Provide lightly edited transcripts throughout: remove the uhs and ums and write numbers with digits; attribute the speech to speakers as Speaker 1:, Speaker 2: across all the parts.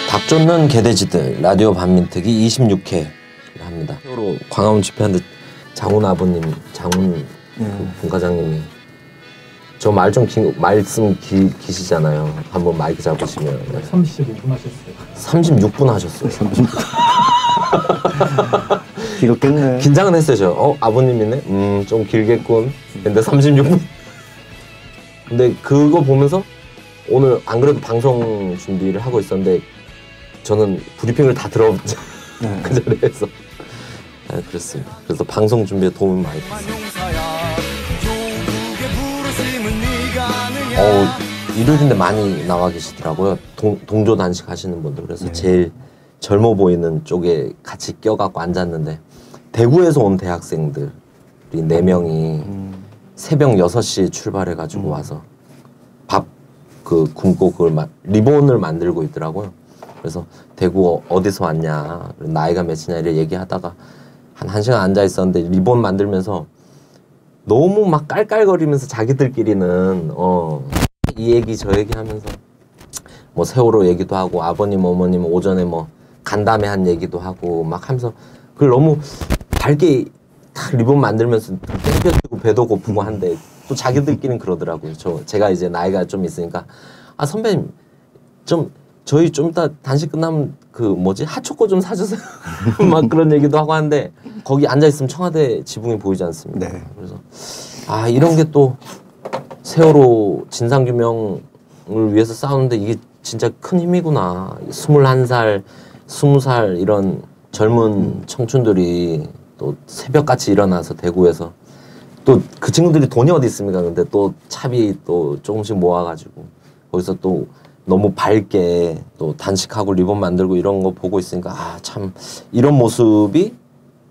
Speaker 1: 닭 쫓는 개돼지들 라디오 반민특위 26회 합니다. 세월호 광화문 집회하는데 장훈 아버님, 장훈 분과장님이 저 말씀 기시잖아요. 한번 마이크 잡으시면.
Speaker 2: 35분 하셨어요.
Speaker 1: 36분 하셨어요.
Speaker 3: 길었겠네.
Speaker 1: 긴장은 했어요. 저. 아버님이네? 좀 길겠군. 근데 36분. 근데 그거 보면서 오늘 안 그래도 방송 준비를 하고 있었는데 저는 브리핑을 다 들었죠. 그 자리에서. 네, 그렇습니다. 그래서 방송 준비에 도움이 많이 됐어요. 일요일인데 많이 나와 계시더라고요. 동조 단식 하시는 분들. 그래서 제일 젊어 보이는 쪽에 같이 껴갖고 앉았는데 대구에서 온 대학생들이 4명이 새벽 6시에 출발해가지고 와서 밥 굶고 리본을 만들고 있더라고요. 그래서 대구 어디서 왔냐, 나이가 몇이냐 이렇게 얘기하다가 한 1시간 앉아 있었는데 리본 만들면서 너무 막 깔깔거리면서 자기들끼리는 이 얘기 저 얘기 하면서 뭐 세월호 얘기도 하고 아버님 어머님 오전에 뭐 간담회 한 얘기도 하고 막 하면서 그걸 너무 밝게 딱 리본 만들면서 땡볕이고 배도 고프고 한데 또 자기들끼리는 그러더라고요. 제가 이제 나이가 좀 있으니까 선배님 저희 좀 이따 단식 끝나면 핫초코 좀 사주세요. 막 그런 얘기도 하고 하는데 거기 앉아있으면 청와대 지붕이 보이지 않습니까? 네. 그래서 이런 게 또 세월호 진상규명을 위해서 싸우는데 이게 진짜 큰 힘이구나. 21살, 20살 이런 젊은 청춘들이 또 새벽같이 일어나서 대구에서 또 그 친구들이 돈이 어디 있습니까? 근데 또 차비 또 조금씩 모아가지고 거기서 또 너무 밝게 또 단식하고 리본 만들고 이런 거 보고 있으니까 참 이런 모습이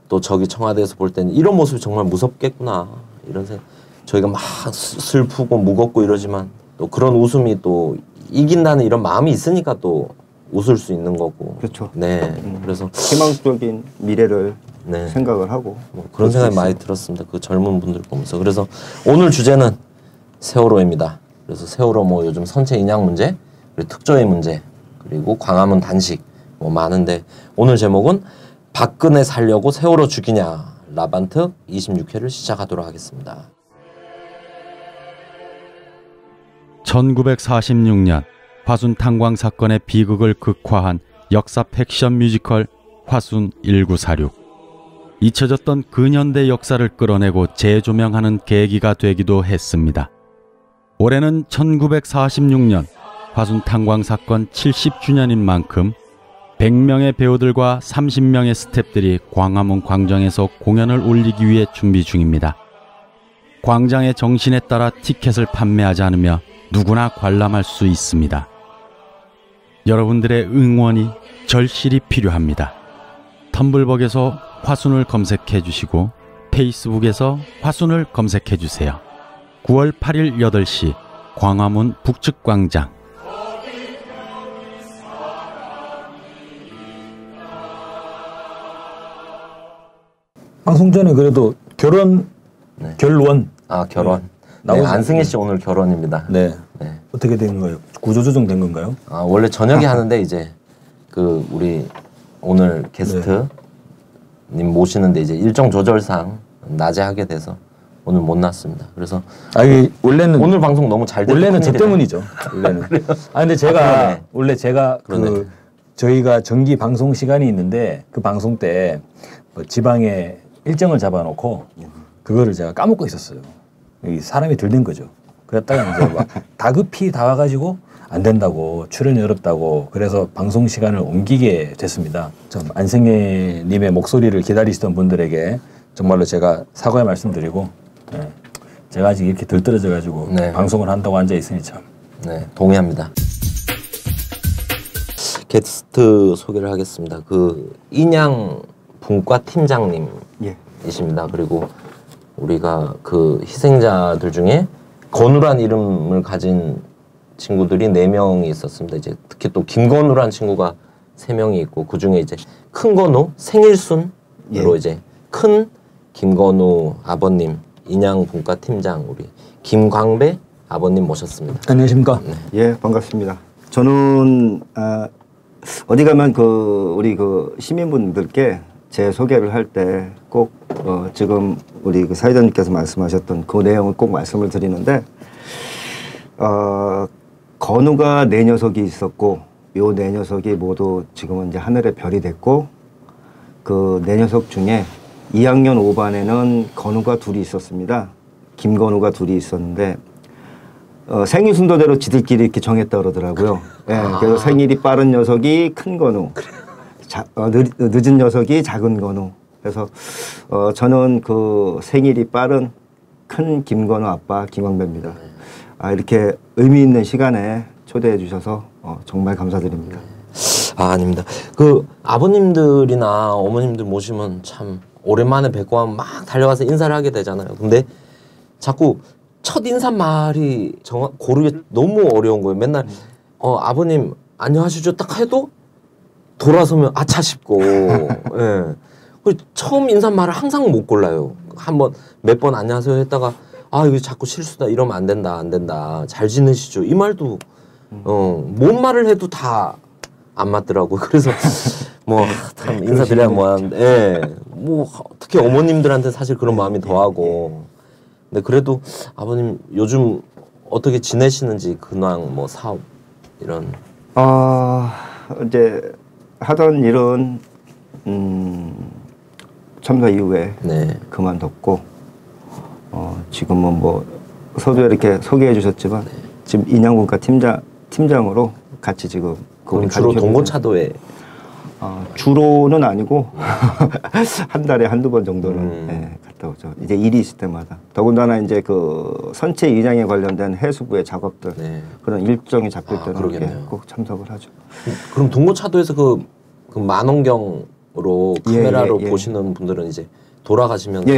Speaker 1: 또 저기 청와대에서 볼 때는 이런 모습이 정말 무섭겠구나 이런 생각. 저희가 막 슬프고 무겁고 이러지만 또 그런 웃음이 또 이긴다는 이런 마음이 있으니까 또 웃을 수 있는 거고.
Speaker 3: 그렇죠.
Speaker 1: 네. 그래서
Speaker 3: 희망적인 미래를 생각을 하고
Speaker 1: 그런 생각이 많이 들었습니다. 그 젊은 분들 보면서. 그래서 오늘 주제는 세월호입니다. 그래서 세월호 뭐 요즘 선체 인양 문제, 그리고 특조위 문제, 그리고 광화문 단식 뭐 많은데 오늘 제목은 박근혜 살려고 세월호 죽이냐 라반특 26회를 시작하도록 하겠습니다.
Speaker 4: 1946년 화순 탄광 사건의 비극을 극화한 역사 팩션 뮤지컬 화순 1946. 잊혀졌던 근현대 역사를 끌어내고 재조명하는 계기가 되기도 했습니다. 올해는 1946년 화순 탄광 사건 70주년인 만큼 100명의 배우들과 30명의 스태프들이 광화문 광장에서 공연을 올리기 위해 준비 중입니다. 광장의 정신에 따라 티켓을 판매하지 않으며 누구나 관람할 수 있습니다. 여러분들의 응원이 절실히 필요합니다. 텀블벅에서 화순을 검색해 주시고 페이스북에서 화순을 검색해 주세요. 9월 8일 8시 광화문 북측광장.
Speaker 2: 방송 전에 그래도 결론.
Speaker 1: 결혼. 네, 안승희 씨 오늘 결혼입니다.
Speaker 2: 네. 어떻게 된 거예요? 구조조정 된 건가요?
Speaker 1: 원래 저녁에 하는데 이제 우리 오늘 게스트 님 모시는데 이제 일정 조절상 낮에 하게 돼서 오늘 못 났습니다. 그래서
Speaker 2: 원래는
Speaker 1: 오늘 방송 너무 잘 됐어요.
Speaker 2: 원래는 저 때문이죠. 원래는. 근데 제가 원래 제가 저희가 정기 방송 시간이 있는데 그 방송 때 뭐 지방에 일정을 잡아놓고 그거를 제가 까먹고 있었어요. 사람이 덜 된 거죠. 그랬다가 이제 막 다급히 다 와가지고 안 된다고, 출연이 어렵다고, 그래서 방송 시간을 옮기게 됐습니다. 좀 안승혜 님의 목소리를 기다리시던 분들에게 정말로 제가 사과의 말씀드리고, 제가 아직 이렇게 덜 떨어져가지고 방송을 한다고 앉아 있으니 참.
Speaker 1: 네, 동의합니다. 게스트 소개를 하겠습니다. 인양 분과 팀장님이십니다. 그리고 우리가 희생자들 중에 건우란 이름을 가진 친구들이 4명이 있었습니다. 이제 특히 또 김건우란 친구가 3명이 있고 그 중에 이제 큰 건우 생일순으로 이제 큰 김건우 아버님 인양 분과 팀장 우리 김광배 아버님 모셨습니다.
Speaker 2: 안녕하십니까?
Speaker 3: 예, 반갑습니다. 저는 어디 가면 우리 시민분들께 제 소개를 할 때 꼭 지금 우리 사회자님께서 말씀하셨던 그 내용을 꼭 말씀을 드리는데 건우가 네 녀석이 있었고 요 네 녀석이 모두 지금은 이제 하늘의 별이 됐고 그 네 녀석 중에 2학년 5반에는 건우가 둘이 있었습니다. 김건우가 둘이 있었는데 생일 순서대로 지들끼리 이렇게 정했다 그러더라고요. 예, 그래서 생일이 빠른 녀석이 큰 건우, 늦은 녀석이 작은 건우. 그래서 저는 그 생일이 빠른 큰 김건우 아빠 김광배입니다. 이렇게 의미 있는 시간에 초대해 주셔서 정말 감사드립니다.
Speaker 1: 아닙니다. 그 아버님들이나 어머님들 모시면 참 오랜만에 뵙고 하면 막 달려가서 인사를 하게 되잖아요. 근데 자꾸 첫 인사말이 고르기 너무 어려운 거예요. 맨날 아버님 안녕하시죠 딱 해도 돌아서면 아차 싶고 예. 그리고 처음 인사말을 항상 못 골라요. 몇 번 안녕하세요 했다가 이거 자꾸 실수다 이러면 안 된다 잘 지내시죠 이 말도 뭔 말을 해도 다 안 맞더라고요. 그래서 참 인사드려야 뭐하는데 특히 어머님들한테 사실 그런 마음이 더하고 근데 그래도 아버님 요즘 어떻게 지내시는지 근황 사업 이런
Speaker 3: 이제 하던 일은 참사 이후에 그만뒀고 지금은 서두에 이렇게 소개해 주셨지만 지금 인양분과 팀장으로 같이 지금
Speaker 1: 주로 동고차도에
Speaker 3: 주로는 아니고 한 달에 한두 번 정도는 갔다 오죠. 이제 일이 있을 때마다. 더군다나 이제 그 선체 인양에 관련된 해수부의 작업들 그런 일정이 잡힐 때는 꼭 참석을 하죠.
Speaker 1: 그럼 동고차도에서 그 만원경으로 카메라로 보시는 분들은 이제 돌아가시면서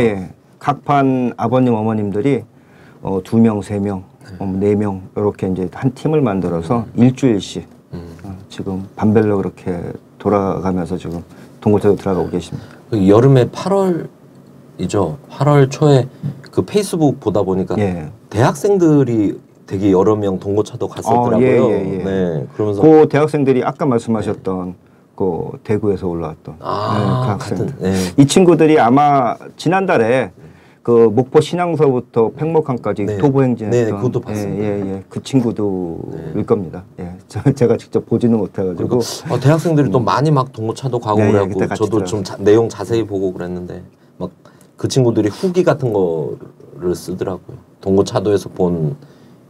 Speaker 3: 각 판 아버님 어머님들이 2명, 3명, 4명 이렇게 이제 한 팀을 만들어서 일주일씩 지금 반별로 그렇게 돌아가면서 지금 동고차도 들어가고 계십니다.
Speaker 1: 여름에 8월이죠. 8월 초에 그 페이스북 보다 보니까 대학생들이 되게 여러 명 동고차도 갔었더라고요. 네, 그러면서
Speaker 3: 그 대학생들이 아까 말씀하셨던 그 대구에서 올라왔던 그 학생들. 이 친구들이 아마 지난달에 그 목포 신앙서부터 팽목항까지 도보 행진했던
Speaker 1: 그것도 봤습니다.
Speaker 3: 그 친구들일 겁니다. 제가 직접 보지는 못해가지고
Speaker 1: 대학생들이 또 많이 막 동고차도 가고 그래갖고 저도 좀 내용 자세히 보고 그랬는데 막 그 친구들이 후기 같은 거를 쓰더라고요. 동고차도에서 본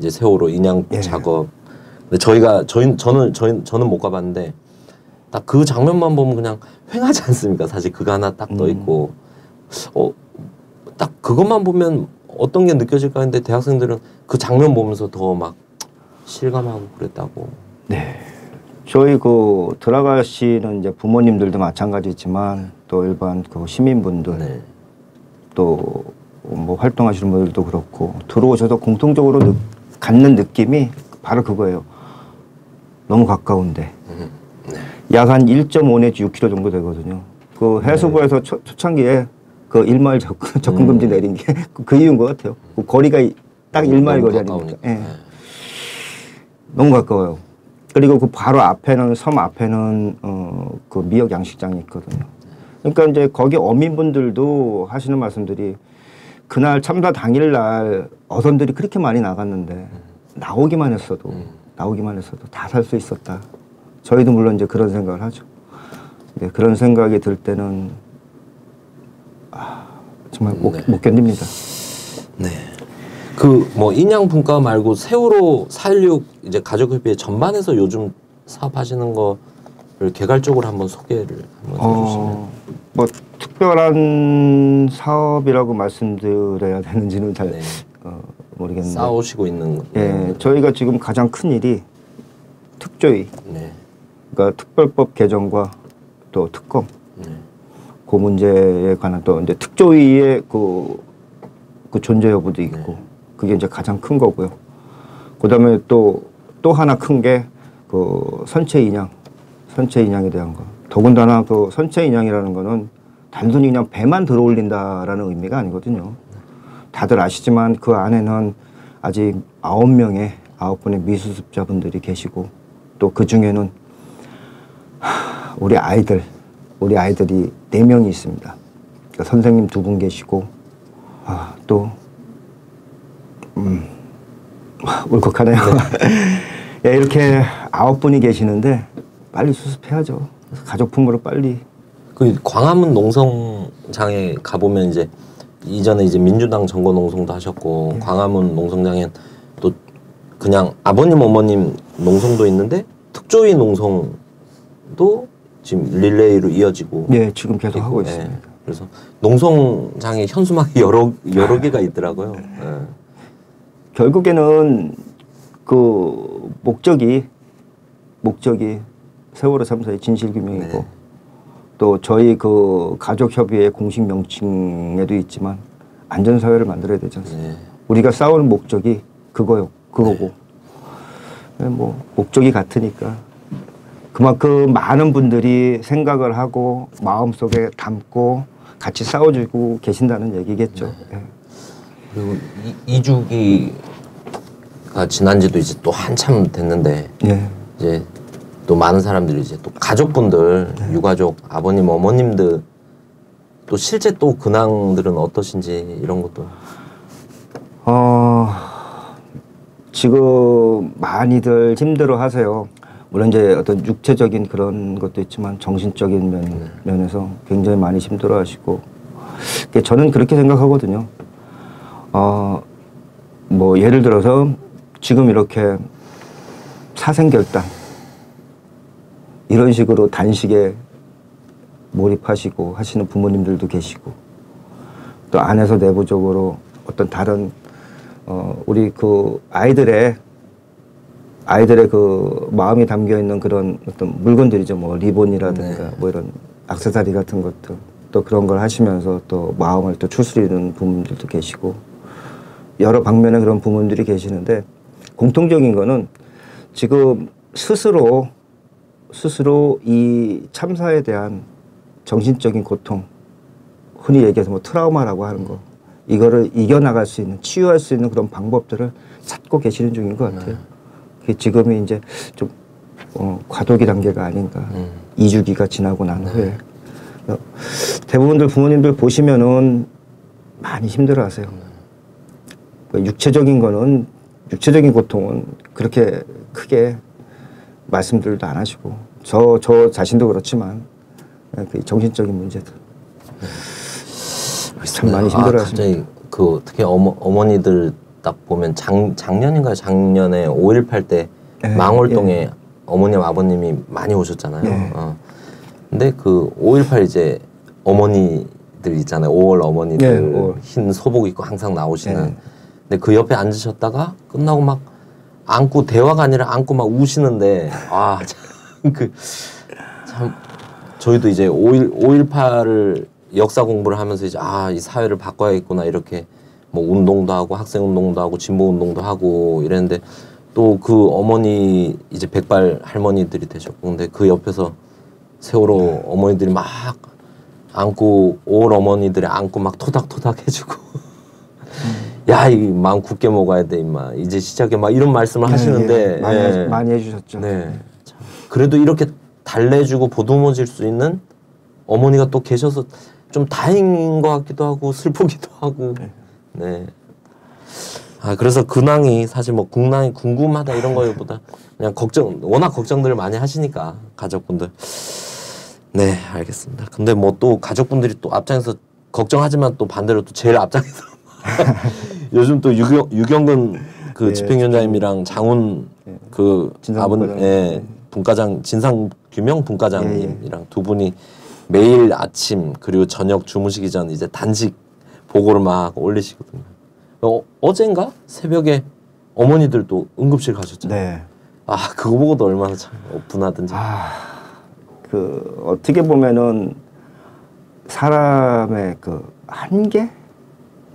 Speaker 1: 이제 세월호 인양 작업. 근데 저는 못 가봤는데 딱 그 장면만 보면 그냥 휑하지 않습니까? 사실 그거 하나 딱 떠 있고 딱 그것만 보면 어떤 게 느껴질까 했는데 대학생들은 그 장면 보면서 더 막 실감하고 그랬다고.
Speaker 3: 네. 저희 들어가시는 이제 부모님들도 마찬가지지만 또 일반 시민분들 또 활동하시는 분들도 그렇고 들어오셔서 공통적으로 갖는 느낌이 바로 그거예요. 너무 가까운데 약 한 1.5 내지 6km 정도 되거든요. 그 해수부에서 초창기에 그 1마일 접근 금지 내린 게 그 이유인 것 같아요. 그 거리가 딱 1마일 거리 아닙니까? 너무 가까워요. 그리고 그 바로 앞에는 섬 앞에는 그 미역 양식장이 있거든요. 그러니까 이제 거기 어민분들도 하시는 말씀들이 그날 참사 당일날 어선들이 그렇게 많이 나갔는데 나오기만 했어도 다 살 수 있었다. 저희도 물론 이제 그런 생각을 하죠. 그런 생각이 들 때는 정말 못 견딥니다.
Speaker 1: 네. 인양 분과 말고 세월호 4.16 이제 가족협의회 전반에서 요즘 사업하시는 거를 개괄적으로 한번 소개를 한번 해주시면.
Speaker 3: 특별한 사업이라고 말씀드려야 되는지는 잘 모르겠는데.
Speaker 1: 싸우시고 있는.
Speaker 3: 저희가 지금 가장 큰 일이 특조위. 그러니까 특별법 개정과 또 특검. 그 문제에 관한 또 이제 특조위의 그 존재 여부도 있고 그게 이제 가장 큰 거고요. 그다음에 또 하나 큰 게 그 선체 인양에 대한 거. 더군다나 그 선체 인양이라는 거는 단순히 그냥 배만 들어올린다라는 의미가 아니거든요. 다들 아시지만 그 안에는 아직 9분의 미수습자분들이 계시고 또 그 중에는 우리 아이들이 4명이 있습니다. 그러니까 선생님 2분 계시고 또 울컥하네요. 예, 이렇게 9분이 계시는데 빨리 수습해야죠. 그래서 가족 품으로 빨리.
Speaker 1: 그 광화문 농성장에 가보면 이제 이전에 이제 민주당 정거 농성도 하셨고 광화문 농성장에 또 그냥 아버님 어머님 농성도 있는데 특조위 농성도 지금 릴레이로 이어지고.
Speaker 3: 네, 지금 계속
Speaker 1: 있고,
Speaker 3: 하고
Speaker 1: 예.
Speaker 3: 있습니다.
Speaker 1: 그래서 농성장에 현수막이 여러 개가 있더라고요. 예.
Speaker 3: 결국에는 그 목적이 세월호 참사의 진실규명이고
Speaker 1: 네.
Speaker 3: 또 저희 그 가족협의회 공식 명칭에도 있지만 안전사회를 만들어야 되지 않습니까?
Speaker 1: 네.
Speaker 3: 우리가 싸우는 목적이 그거고 뭐 목적이 같으니까 그만큼 많은 분들이 생각을 하고 마음속에 담고 같이 싸워주고 계신다는 얘기겠죠. 네.
Speaker 1: 그리고 이주기가 지난지도 이제 또 한참 됐는데
Speaker 3: 네.
Speaker 1: 이제 또 많은 사람들이 이제 또 가족분들, 유가족, 아버님, 어머님들 또 실제 또 근황들은 어떠신지 이런 것도.
Speaker 3: 지금 많이들 힘들어 하세요. 물론 이제 어떤 육체적인 그런 것도 있지만 정신적인 면에서 굉장히 많이 힘들어 하시고. 저는 그렇게 생각하거든요. 뭐 예를 들어서 지금 이렇게 사생결단 이런 식으로 단식에 몰입하시고 하시는 부모님들도 계시고 또 안에서 내부적으로 어떤 다른 우리 그 아이들의 그 마음이 담겨 있는 그런 어떤 물건들이죠. 뭐 리본이라든가 뭐 이런 액세서리 같은 것들 또 그런 걸 하시면서 또 마음을 또 추스리는 부모님들도 계시고 여러 방면의 그런 부모님들이 계시는데 공통적인 거는 지금 스스로 이 참사에 대한 정신적인 고통, 흔히 얘기해서 뭐 트라우마라고 하는 거, 이거를 이겨나갈 수 있는, 치유할 수 있는 그런 방법들을 찾고 계시는 중인 것 같아요. 그게 지금이 이제 좀 과도기 단계가 아닌가. 2주기가 지나고 난 후에. 대부분들 부모님들 보시면은 많이 힘들어 하세요. 육체적인 고통은 그렇게 크게 말씀들도 안 하시고 저 자신도 그렇지만 그 정신적인 문제들 참 많이 힘들어하십니다.
Speaker 1: 갑자기 그 특히 어머니들 딱 보면 작년인가요? 작년에 5.18 때 망월동에 어머님 아버님이 많이 오셨잖아요. 근데 그 5.18 이제 어머니들 있잖아요. 5월 어머니들
Speaker 3: 5월.
Speaker 1: 흰 소복 입고 항상 나오시는. 근데 그 옆에 앉으셨다가 끝나고 막 안고 대화가 아니라 안고 막 우시는데 참 저희도 이제 5.18을 역사 공부를 하면서 이제 이 사회를 바꿔야겠구나 이렇게 뭐 운동도 하고 학생 운동도 하고 진보 운동도 하고 이랬는데 또 그 어머니 이제 백발 할머니들이 되셨고 근데 그 옆에서 세월호 어머니들이 막 안고 5월 어머니들이 안고 막 토닥토닥 해주고 야, 이 마음 굳게 먹어야 돼, 임마. 이제 시작해. 막 이런 말씀을 하시는데.
Speaker 3: 많이 해주셨죠.
Speaker 1: 네. 참. 그래도 이렇게 달래주고 보듬어질 수 있는 어머니가 또 계셔서 좀 다행인 것 같기도 하고 슬프기도 하고. 네. 그래서 근황이 사실 뭐 근황이 궁금하다 이런 거보다 그냥 워낙 걱정들을 많이 하시니까, 가족분들. 네, 알겠습니다. 근데 뭐 또 가족분들이 또 앞장에서 걱정하지만 또 반대로 또 제일 앞장에서 요즘 또 유경근 그 집행위원장님이랑 장훈 그 아버님 분과장 진상규명 분과장님이랑 두 분이 매일 아침 그리고 저녁 주무시기 전 이제 단식 보고를 막 올리시거든요. 어젠가 새벽에 어머니들도 응급실 가셨잖아요.
Speaker 3: 네.
Speaker 1: 그거 보고도 얼마나 참 분하든지.
Speaker 3: 그 어떻게 보면은 사람의 그 한계?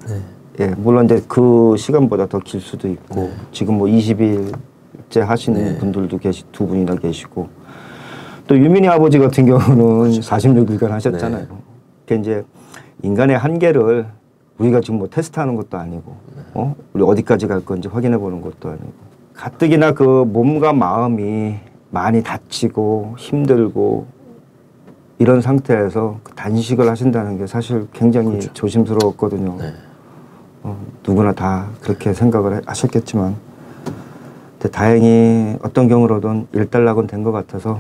Speaker 1: 네.
Speaker 3: 예, 물론 이제 그 시간보다 더 길 수도 있고 지금 뭐 20일째 하시는 분들도 두 분이나 계시고 또 유민희 아버지 같은 경우는 46일간 하셨잖아요. 그러니까 이제 인간의 한계를 우리가 지금 뭐 테스트하는 것도 아니고 우리 어디까지 갈 건지 확인해 보는 것도 아니고 가뜩이나 그 몸과 마음이 많이 다치고 힘들고 이런 상태에서 단식을 하신다는 게 사실 굉장히
Speaker 1: 그렇죠.
Speaker 3: 조심스러웠거든요.
Speaker 1: 네.
Speaker 3: 누구나 다 그렇게 생각을 하셨겠지만 근데 다행히 어떤 경우로든 일단락은 된 것 같아서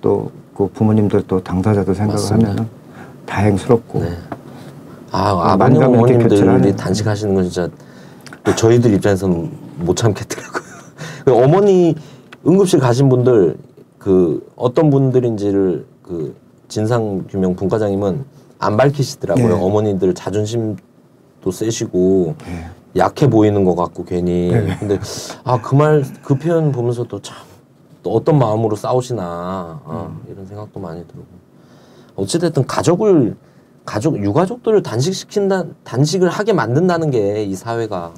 Speaker 3: 또 그 부모님들 또 당사자들 생각을
Speaker 1: 맞습니다.
Speaker 3: 하면 다행스럽고
Speaker 1: 네. 아버님
Speaker 3: 만감이 이렇게 교체를
Speaker 1: 어머님들이
Speaker 3: 하네요.
Speaker 1: 단식하시는 건 진짜 또 저희들 입장에서는 못 참겠더라고요. 어머니 응급실 가신 분들 그 어떤 분들인지를 그 진상규명 분과장님은 안 밝히시더라고요.
Speaker 3: 네.
Speaker 1: 어머니들 자존심도 세시고
Speaker 3: 네.
Speaker 1: 약해 보이는 것 같고 괜히. 근데 그 표현 보면서도 참 또 어떤 마음으로 싸우시나 이런 생각도 많이 들고. 어찌됐든 유가족들을 단식을 하게 만든다는 게 이 사회가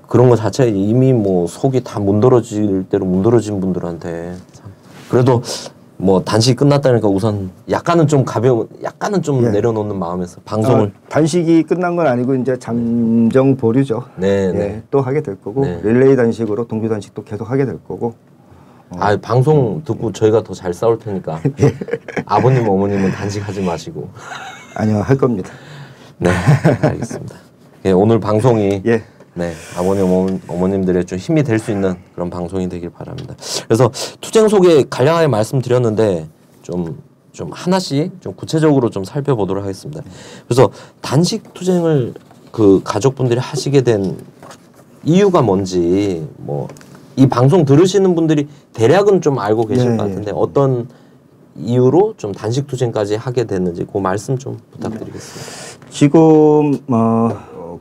Speaker 1: 그런 거 자체에 이미 뭐 속이 다 문드러질 대로 문드러진 분들한테 참. 그래도 뭐 단식이 끝났다니까 우선 약간은 좀 내려놓는 마음에서 방송을
Speaker 3: 단식이 끝난 건 아니고 이제 잠정 보류죠.
Speaker 1: 네.
Speaker 3: 예, 또 하게 될 거고
Speaker 1: 네.
Speaker 3: 릴레이 단식으로 동조 단식도 계속 하게 될 거고.
Speaker 1: 방송 듣고 저희가 더 잘 싸울 테니까 아버님 어머님은 단식하지 마시고.
Speaker 3: 아니요, 할 겁니다.
Speaker 1: 네, 알겠습니다. 예, 오늘 방송이
Speaker 3: 예.
Speaker 1: 네, 어머님들의 좀 힘이 될 수 있는 그런 방송이 되길 바랍니다. 그래서 투쟁 속에 간략하게 말씀드렸는데 좀 하나씩 좀 구체적으로 좀 살펴보도록 하겠습니다. 그래서 단식 투쟁을 그 가족분들이 하시게 된 이유가 뭔지 뭐 이 방송 들으시는 분들이 대략은 좀 알고 계실 것 같은데 어떤 이유로 좀 단식 투쟁까지 하게 됐는지 그 말씀 좀 부탁드리겠습니다.
Speaker 3: 지금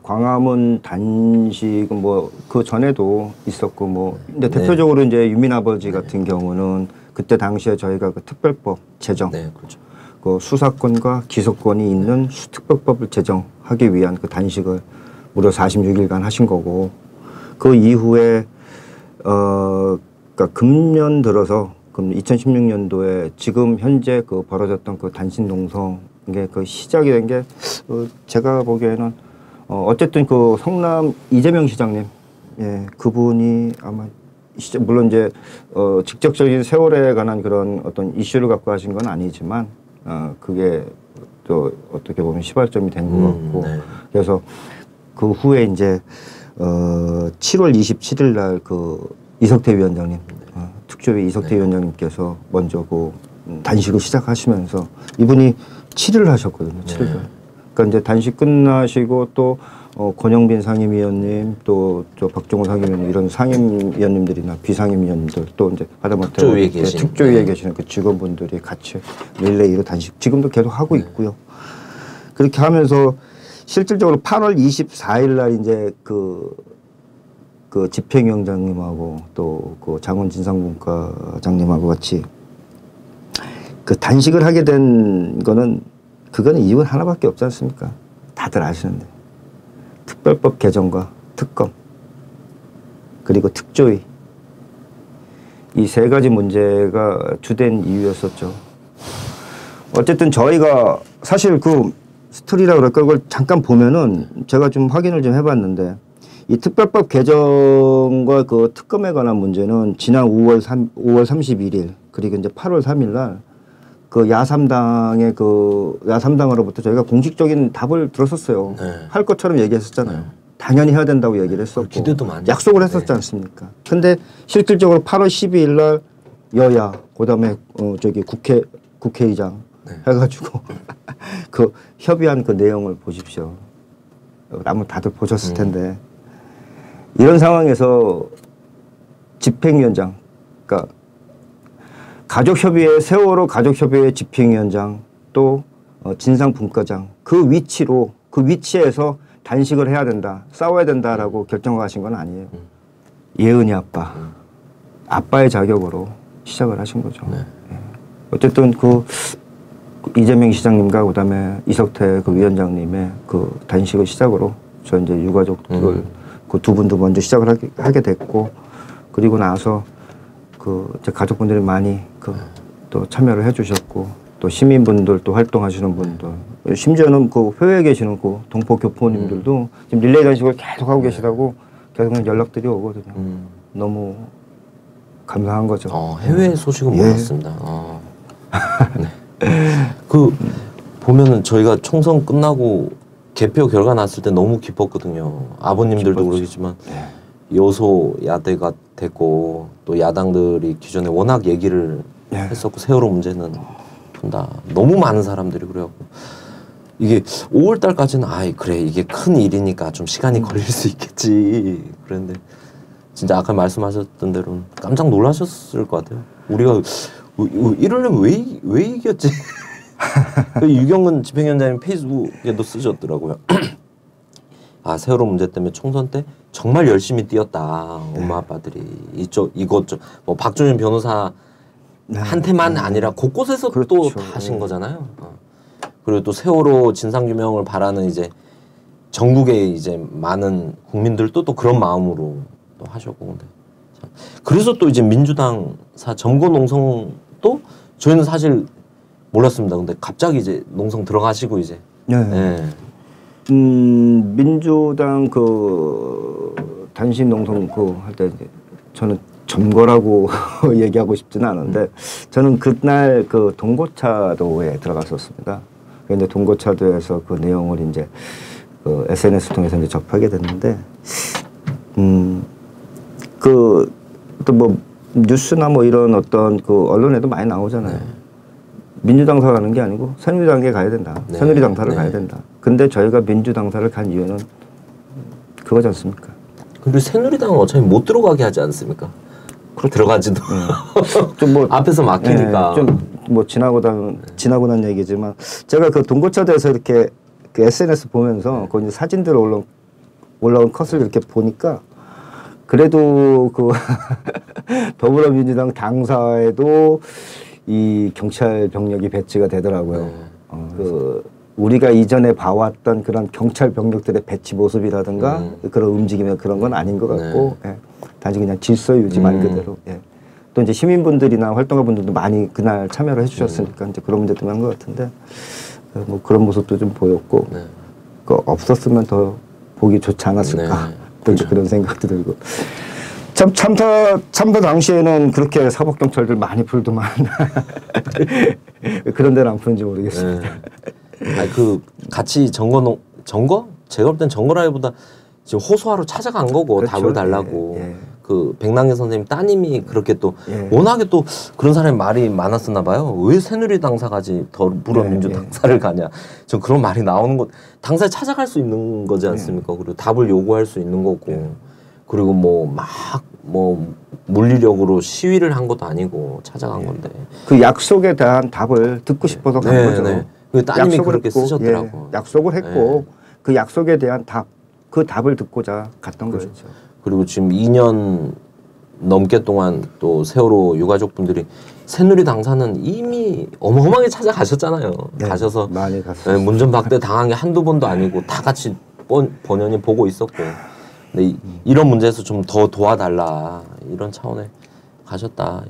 Speaker 3: 광화문 단식은 뭐 그 전에도 있었고 뭐 근데 대표적으로 이제 유민 아버지 같은 경우는 그때 당시에 저희가 그 특별법 제정,
Speaker 1: 네, 그렇죠.
Speaker 3: 그 수사권과 기소권이 있는 특별법을 제정하기 위한 그 단식을 무려 46일간 하신 거고 그 이후에 그러니까 금년 들어서 그럼 2016년도에 지금 현재 그 벌어졌던 그 단식 농성 이게 그 시작이 된 게 제가 보기에는 어쨌든 그 성남 이재명 시장님 예 그분이 아마 물론 이제 직접적인 세월에 관한 그런 어떤 이슈를 갖고 하신 건 아니지만 그게 또 어떻게 보면 시발점이 된 것 같고
Speaker 1: 네.
Speaker 3: 그래서 그 후에 이제 7월 27일 날 그 이석태 위원장님 특조위 이석태 위원장님께서 먼저 그 단식을 시작하시면서 이분이 7일을 하셨거든요. 7일. 그러니까 이제 단식 끝나시고 또 권영빈 상임위원님 또 저 박종호 상임위원님 이런 상임위원님들이나 비상임위원님들 또 이제 하다못해 특조위에 계시는 그 직원분들이 같이 릴레이로 단식 지금도 계속 하고 있고요. 그렇게 하면서 실질적으로 8월 24일 날 이제 그 집행위원장님하고 또 그 장원 진상분과장님하고 같이 그 단식을 하게 된 거는 그거는 이유는 하나밖에 없지 않습니까? 다들 아시는데 특별법 개정과 특검 그리고 특조위 이 세 가지 문제가 주된 이유였었죠. 어쨌든 저희가 사실 그 스토리라 그럴까 그걸 잠깐 보면은 제가 좀 확인을 좀 해봤는데 이 특별법 개정과 그 특검에 관한 문제는 지난 5월 31일 그리고 이제 8월 3일 날 그 야삼당의 그 야삼당으로부터 저희가 공식적인 답을 들었었어요.
Speaker 1: 네.
Speaker 3: 할 것처럼 얘기했었잖아요. 당연히 해야 된다고 얘기를 했었고
Speaker 1: 기대도 많이
Speaker 3: 약속을 했었지 않습니까? 근데 실질적으로 8월 12일 날 여야 그다음에 저기 국회의장 해가지고 그 협의한 그 내용을 보십시오. 아마 다들 보셨을 텐데 이런 상황에서 집행위원장, 그러니까 가족협의회 세월호 가족협의회 집행위원장 또 진상분과장 그 위치에서 단식을 해야 된다, 싸워야 된다라고 결정하신 건 아니에요. 예은이 아빠의 자격으로 시작을 하신 거죠. 네. 어쨌든 그 이재명 시장님과 그다음에 이석태 그 위원장님의 그 단식을 시작으로 저 이제 유가족들 그 두 분도 먼저 시작을 하게 됐고 그리고 나서 그 제 가족분들이 많이 그 또 참여를 해주셨고 또 시민분들 또 활동하시는 분들 심지어는 그 회외에 계시는 그 동포 교포님들도 지금 릴레이 단식을 계속 하고 계시다고 계속 연락들이 오거든요. 너무 감사한 거죠.
Speaker 1: 해외 소식은 몰랐습니다. 네. 그 보면은 저희가 총선 끝나고 개표 결과 났을 때 너무 기뻤거든요. 아버님들도 그러겠지만 여소야대가 됐고 또 야당들이 기존에 워낙 얘기를 했었고 세월호 문제는 푼다. 너무 많은 사람들이 그래갖고 이게 5월 달까지는 아이 그래 이게 큰 일이니까 좀 시간이 걸릴 수 있겠지 그랬는데 진짜 아까 말씀하셨던 대로 깜짝 놀라셨을 것 같아요. 우리가 이러려면 왜 이겼지? 유경근 집행위원장님 페이스북에도 쓰셨더라고요. 아 세월호 문제 때문에 총선 때 정말 열심히 뛰었다. 엄마 아빠들이 이것저것 뭐 박준현 변호사 한테만 아니라 곳곳에서
Speaker 3: 그렇죠.
Speaker 1: 또 다 하신 거잖아요. 그리고 또 세월호 진상규명을 바라는 이제 전국의 이제 많은 국민들도 또 그런 마음으로 또 하셨고 근데 그래서 또 이제 민주당사 점거 농성도 저희는 사실 몰랐습니다. 근데 갑자기 이제 농성 들어가시고 이제
Speaker 3: 민주당 그 단신 농성 그 할 때 저는 점거라고 얘기하고 싶지는 않은데 저는 그날 그 동고차도에 들어갔었습니다. 그런데 동고차도에서 그 내용을 이제 그 SNS 통해서 이제 접하게 됐는데 그 또 뭐 뉴스나 뭐 이런 어떤 그 언론에도 많이 나오잖아요. 민주당사 가는 게 아니고 새누리당에 가야 된다. 새누리당사를 가야 된다. 근데 저희가 민주당사를 간 이유는 그거지 않습니까?
Speaker 1: 근데 새누리당은 어차피 못 들어가게 하지 않습니까? 들어가지도
Speaker 3: 좀 뭐
Speaker 1: 앞에서 막히니까
Speaker 3: 좀 뭐 지나고 난 얘기지만 제가 그 동고차도에서 이렇게 그 SNS 보면서 그 이제 사진들 올라온 컷을 이렇게 보니까 그래도 그 더불어민주당 당사에도 이 경찰 병력이 배치가 되더라고요. 그 우리가 이전에 봐왔던 그런 경찰 병력들의 배치 모습이라든가 그런 움직임이나 그런 건 아닌 것 같고 단지 그냥 질서 유지 말 그대로. 또 이제 시민분들이나 활동가분들도 많이 그날 참여를 해주셨으니까 이제 그런 문제 때문에 한 것 같은데 뭐 그런 모습도 좀 보였고 그 없었으면 더 보기 좋지 않았을까. 또 이제 그런 생각도 들고. 참 참사 당시에는 그렇게 사법경찰들 많이 풀더만 그런 데는 안 푸는지 모르겠습니다.
Speaker 1: 아니 그 같이 점거? 제가 볼 땐 점거라기보다 지금 호소하러 찾아간 거고
Speaker 3: 그렇죠.
Speaker 1: 답을 달라고. 그 백남기 선생님 따님이 그렇게 또 워낙에 또 그런 사람이 말이 많았었나 봐요. 왜 새누리당사 가지 더불어민주당사를 가냐. 전 그런 말이 나오는 것 당사에 찾아갈 수 있는 거지 않습니까? 그리고 답을 요구할 수 있는 거고 그리고 뭐 물리력으로 시위를 한 것도 아니고 찾아간 건데
Speaker 3: 그 약속에 대한 답을 듣고 싶어서 간 거죠.
Speaker 1: 그 따님이 그렇게 쓰셨더라고.
Speaker 3: 약속을 했고 그 약속에 대한 그 답을 듣고자 갔던 거죠.
Speaker 1: 그리고 지금 2년 넘게 동안 또 세월호 유가족분들이 새누리 당사는 이미 어마어마하게 찾아가셨잖아요. 가셔서
Speaker 3: 많이 갔어요.
Speaker 1: 문전박대 당한 게 한두 번도 아니고 다 같이 번연히 보고 있었고 근데 이런 문제에서 좀 더 도와달라 이런 차원에 가셨다.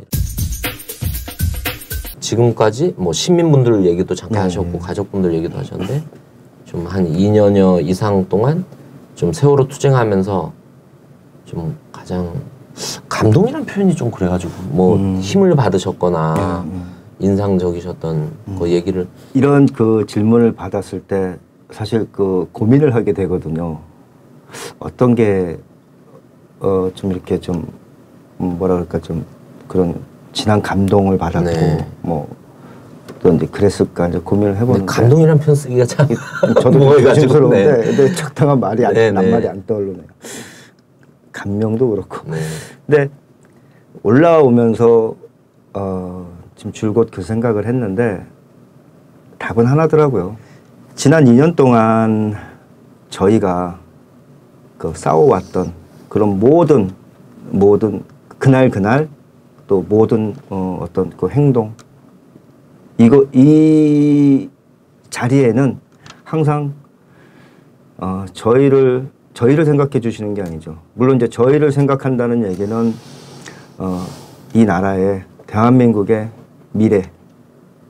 Speaker 1: 지금까지 뭐 시민분들 얘기도 잠깐 하셨고 가족분들 얘기도 하셨는데 좀 한 2년여 이상 동안 좀 세월호 투쟁하면서 좀 가장 감동이란 표현이 좀 그래가지고 뭐 힘을 받으셨거나 인상적이셨던 그 얘기를
Speaker 3: 이런 그 질문을 받았을 때 사실 그 고민을 하게 되거든요. 어떤 게 좀 이렇게 좀 뭐라 그럴까 좀 그런 진한 감동을 받았고 뭐 또 이제 그랬을까 이제 고민을 해보는데
Speaker 1: 감동이란 표현 쓰기가 참
Speaker 3: 저도 조심스러운데 근데 적당한 말이 낱말이 안 떠오르네요. 감명도 그렇고. 근데 올라오면서 지금 줄곧 그 생각을 했는데 답은 하나더라고요. 지난 2년 동안 저희가 그 싸워왔던 그런 모든 그날 또 모든 어떤 그 행동 이 자리에는 항상 저희를 생각해 주시는 게 아니죠. 물론 이제 저희를 생각한다는 얘기는 이 나라의 대한민국의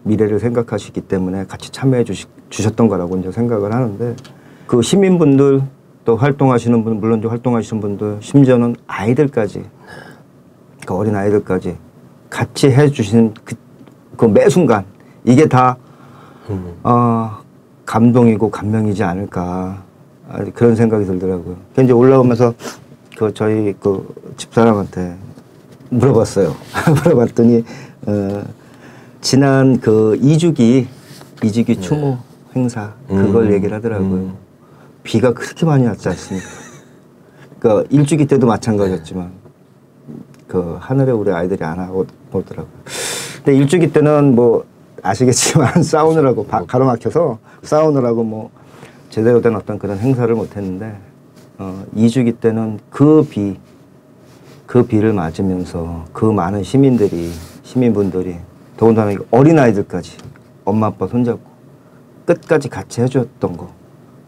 Speaker 3: 미래를 생각하시기 때문에 같이 참여해 주셨던 거라고 이제 생각을 하는데 그 시민분들 또 활동하시는 분 물론 활동하시는 분들 심지어는 아이들까지 그 어린 아이들까지 같이 해주신 그 매 순간 이게 다 감동이고 감명이지 않을까 그런 생각이 들더라고요. 이제 올라오면서 그 저희 그 집사람한테 물어봤어요. 물어봤더니 지난 그 2주기 추모 행사 그걸 얘기를 하더라고요. 비가 그렇게 많이 왔지 않습니까? 그 1주기 때도 마찬가지였지만 그 하늘에 우리 아이들이 안 하고 보더라고요. 근데 1주기 때는 뭐 아시겠지만 싸우느라고 가로막혀서 싸우느라고 뭐 제대로 된 어떤 그런 행사를 못 했는데 2주기 때는 그 비를 맞으면서 그 많은 시민분들이 더군다나 어린아이들까지 엄마 아빠 손잡고 끝까지 같이 해줬던 거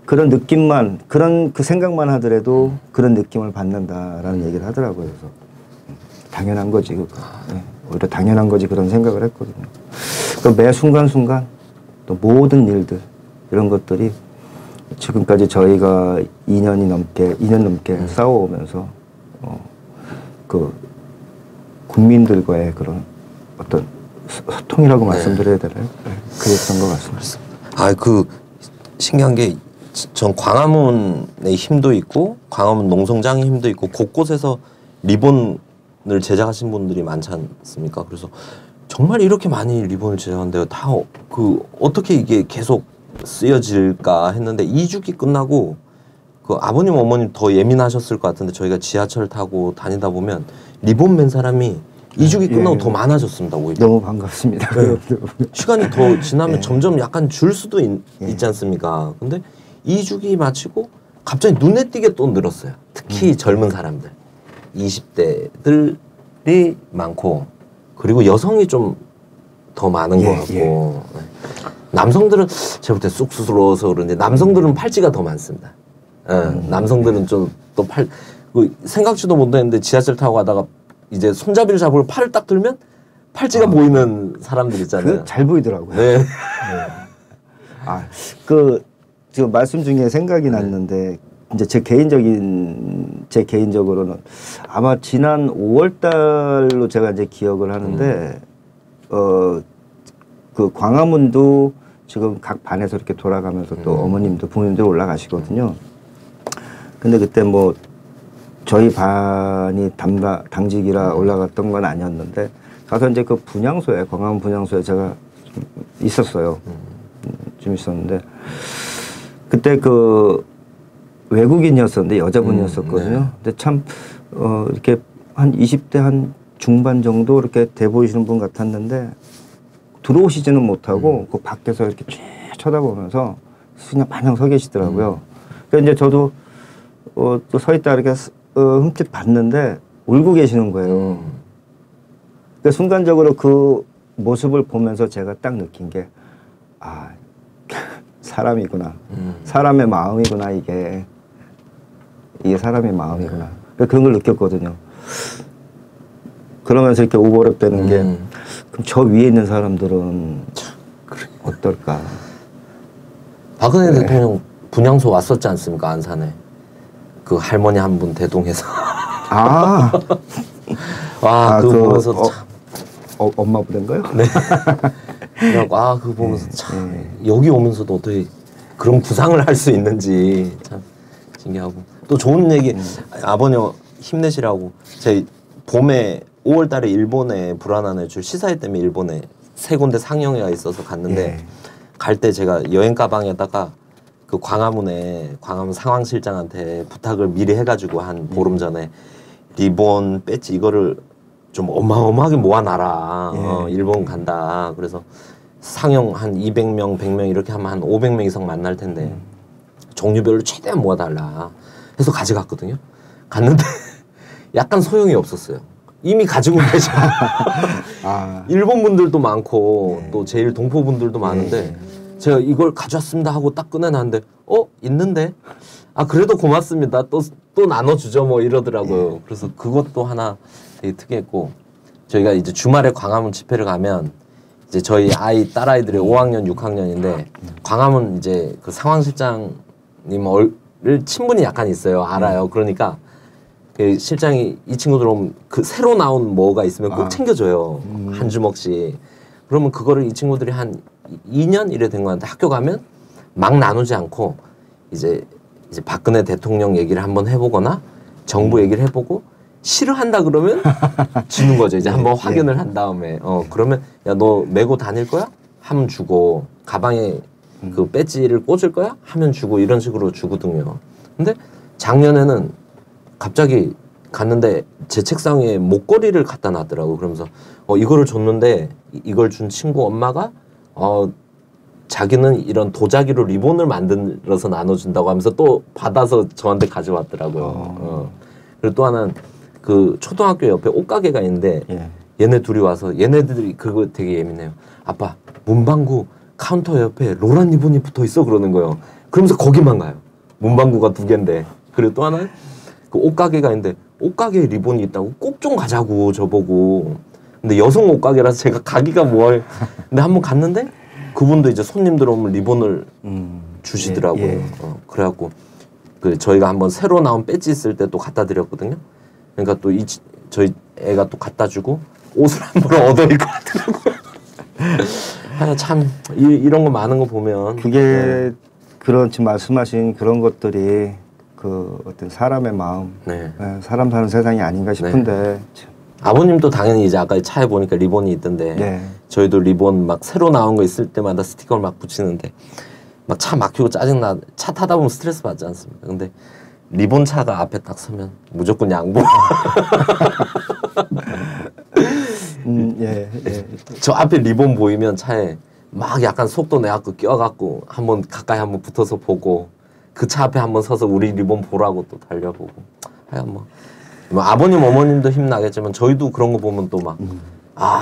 Speaker 3: 그런 느낌만 그 생각만 하더라도 그런 느낌을 받는다라는 얘기를 하더라고요. 그래서 당연한 거지 네. 오히려 당연한 거지 그런 생각을 했거든요. 매 순간순간 또 모든 일들 이런 것들이 지금까지 저희가 2년 넘게 싸워오면서 그 국민들과의 그런 어떤 소통이라고 말씀드려야 되나요? 네, 그랬던 것 같습니다.
Speaker 1: 그 신기한 게 전 광화문의 힘도 있고 광화문 농성장의 힘도 있고 곳곳에서 리본을 제작하신 분들이 많지 않습니까? 그래서 정말 이렇게 많이 리본을 제작하는데요. 다 어떻게 이게 계속 쓰여질까 했는데 2주기 끝나고 그 아버님 어머님 더 예민하셨을 것 같은데 저희가 지하철 타고 다니다 보면 리본 맨 사람이 2주기 끝나고 더 많아졌습니다. 오히려.
Speaker 3: 너무 반갑습니다.
Speaker 1: 시간이 더 지나면 점점 약간 줄 수도 있지 않습니까? 근데 2주기 마치고 갑자기 눈에 띄게 또 늘었어요. 특히 젊은 사람들 20대들이 많고 그리고 여성이 좀 더 많은 것 같고 네. 남성들은 제가 볼 때 쑥스러워서 그런지 남성들은 팔찌가 더 많습니다. 남성들은 좀 또 생각지도 못했는데 지하철 타고 가다가 이제 손잡이를 잡으러 팔을 딱 들면 팔찌가 보이는 사람들 있잖아요.
Speaker 3: 잘 보이더라고요.
Speaker 1: 네. 네.
Speaker 3: 지금 말씀 중에 생각이 났는데 이제 제 개인적으로는 아마 지난 5월 달로 제가 이제 기억을 하는데 그 광화문도 지금 각 반에서 이렇게 돌아가면서 또 어머님도 부모님들 올라가시거든요. 근데 그때 뭐 저희 반이 당직이라 올라갔던 건 아니었는데 가서 이제 그 분향소에 광화문 분향소에 제가 좀 있었어요. 좀 있었는데 그때 그 외국인이었었는데 여자분이었었거든요. 근데 참 이렇게 한 20대 한 중반 정도 이렇게 돼 보이시는 분 같았는데 들어오시지는 못하고 그 밖에서 이렇게 쭉 쳐다보면서 그냥 마냥 서 계시더라고요. 그래서 이제 저도 또 서 있다 이렇게 흠칫 봤는데 울고 계시는 거예요. 그러니까 순간적으로 그 모습을 보면서 제가 딱 느낀 게 사람이구나. 사람의 마음이구나 이게 사람의 마음이구나. 그런 걸 느꼈거든요. 그러면서 이렇게 오버랩되는 게 그럼 저 위에 있는 사람들은 어떨까?
Speaker 1: 박근혜 대통령 분향소 왔었지 않습니까? 안산에. 그 할머니 한 분 대동해서. 그거 보면서 참.
Speaker 3: 엄마 부대인가요?
Speaker 1: 네. 그래갖고 그거 보면서 참 여기 오면서도 어떻게 그런 구상을 할 수 있는지 참 신기하고 또 좋은 얘기 아버님 힘내시라고 제 봄에 5월달에 일본에 불안한 애출 시사회 때문에 일본에 3군데 상영회가 있어서 갔는데 갈 때 제가 여행 가방에다가 그 광화문 상황실장한테 부탁을 미리 해가지고 한 보름 전에 리본 배지 이거를 좀 어마어마하게 모아놔라. 일본 간다. 그래서 상영 한 200명, 100명 이렇게 하면 한 500명 이상 만날 텐데 종류별로 최대한 모아달라 해서 가져갔거든요. 갔는데 약간 소용이 없었어요. 이미 가지고 계셔. 일본 분들도 많고 또 제일 동포 분들도 많은데 제가 이걸 가져왔습니다 하고 딱 꺼내놨는데 있는데 그래도 고맙습니다. 또 나눠주죠 뭐 이러더라고요. 그래서 그것도 하나 되게 특이했고 저희가 이제 주말에 광화문 집회를 가면 이제 저희 딸아이들이 5학년, 6학년인데 광화문 이제 그 상황실장님 친분이 약간 있어요. 알아요. 그러니까 그 실장이 이 친구들 오면 그 새로 나온 뭐가 있으면 꼭 챙겨줘요. 한 주먹씩. 그러면 그거를 이 친구들이 한 2년 이래 된 것 같은데 학교 가면 막 나누지 않고 이제 박근혜 대통령 얘기를 한번 해보거나 정부 얘기를 해보고 싫어한다 그러면 주는 거죠. 이제 한번 확인을 한 다음에 그러면 야 너 메고 다닐 거야? 하면 주고 가방에 그 배지를 꽂을 거야? 하면 주고 이런 식으로 주거든요. 근데 작년에는 갑자기 갔는데 제 책상 위에 목걸이를 갖다 놨더라고. 그러면서 이거를 줬는데 이걸 준 친구 엄마가 자기는 이런 도자기로 리본을 만들어서 나눠준다고 하면서 또 받아서 저한테 가져왔더라고요. 그리고 또 하나는 그 초등학교 옆에 옷가게가 있는데 얘네 둘이 와서 얘네들이 그거 되게 예민해요. 아빠 문방구 카운터 옆에 노란 리본이 붙어 있어 그러는 거예요. 그러면서 거기만 가요. 문방구가 2개인데. 그리고 또 하나는 그 옷가게가 있는데 옷가게에 리본이 있다고 꼭 좀 가자고 저보고. 근데 여성 옷가게라서 제가 가기가 뭐해요. 근데 한번 갔는데 그분도 이제 손님들 오면 리본을 주시더라고요. 그래갖고 그 저희가 한번 새로 나온 배지 있을 때 또 갖다 드렸거든요. 그러니까 또 저희 애가 또 갖다 주고 옷을 한 번 얻어 입고 하더라고요. 참 이런 거 많은 거 보면
Speaker 3: 그게 그런 지금 말씀하신 그런 것들이 그 어떤 사람의 마음, 사람 사는 세상이 아닌가 싶은데.
Speaker 1: 아버님도 당연히 이제 아까 차에 보니까 리본이 있던데 저희도 리본 막 새로 나온 거 있을 때마다 스티커를 막 붙이는데 막 차 막히고 짜증나. 차 타다 보면 스트레스 받지 않습니까? 근데 리본 차가 앞에 딱 서면 무조건 양보. 저 앞에 리본 보이면 차에 막 약간 속도 내갖고 껴갖고 한번 가까이 한번 붙어서 보고 그 차 앞에 한번 서서 우리 리본 보라고 또 달려보고. 하여간 뭐 아버님 어머님도 힘나겠지만 저희도 그런 거 보면 또 막